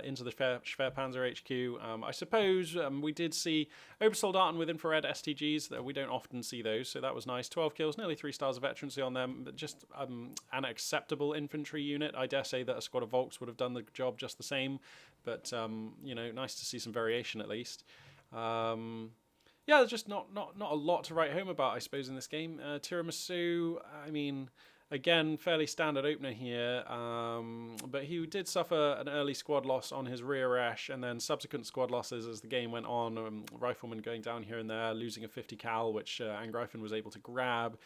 into the Schwerpanzer HQ. I suppose we did see Obersoldaten with infrared STGs. That we don't often see those, so that was nice. 12 kills, nearly 3 stars of veterancy on them. But just an acceptable infantry unit. I dare say that a squad of Volks would have done the job just the same. But you know, nice to see some variation at least. Yeah, there's just not a lot to write home about, I suppose, in this game. Tiramisu, I mean, again, fairly standard opener here, but he did suffer an early squad loss on his rear Ash, and then subsequent squad losses as the game went on. Rifleman going down here and there, losing a 50 cal, which Angreifen was able to grab.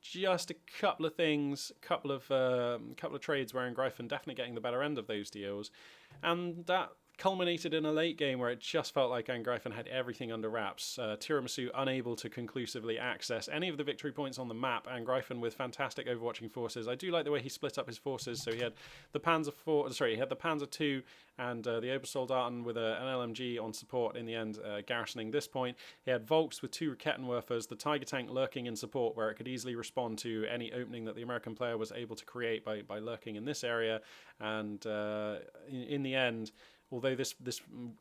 Just a couple of things, couple of trades where Angreifen definitely getting the better end of those deals, and that culminated in a late game where it just felt like Angreifen had everything under wraps. Tiramisu unable to conclusively access any of the victory points on the map. Angreifen with fantastic overwatching forces. I do like the way he split up his forces. So he had the Panzer II and the Obersoldaten with an LMG on support in the end, garrisoning this point. He had Volks with 2 Rakettenwerfers, the Tiger tank lurking in support where it could easily respond to any opening that the American player was able to create by lurking in this area. And in the end, although this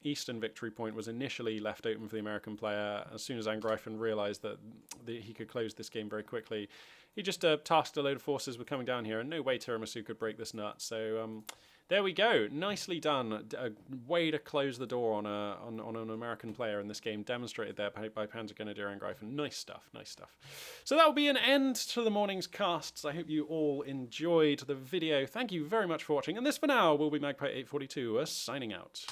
eastern victory point was initially left open for the American player, as soon as Angreifen realised that he could close this game very quickly, he just tasked a load of forces with coming down here, and no way Tiramisu could break this nut. So there we go, nicely done. A way to close the door on an American player in this game, demonstrated there by PanzerGrenadierAngreifen. Nice stuff, nice stuff. So that will be an end to the morning's casts. I hope you all enjoyed the video. Thank you very much for watching, and this for now will be Magpie842 signing out.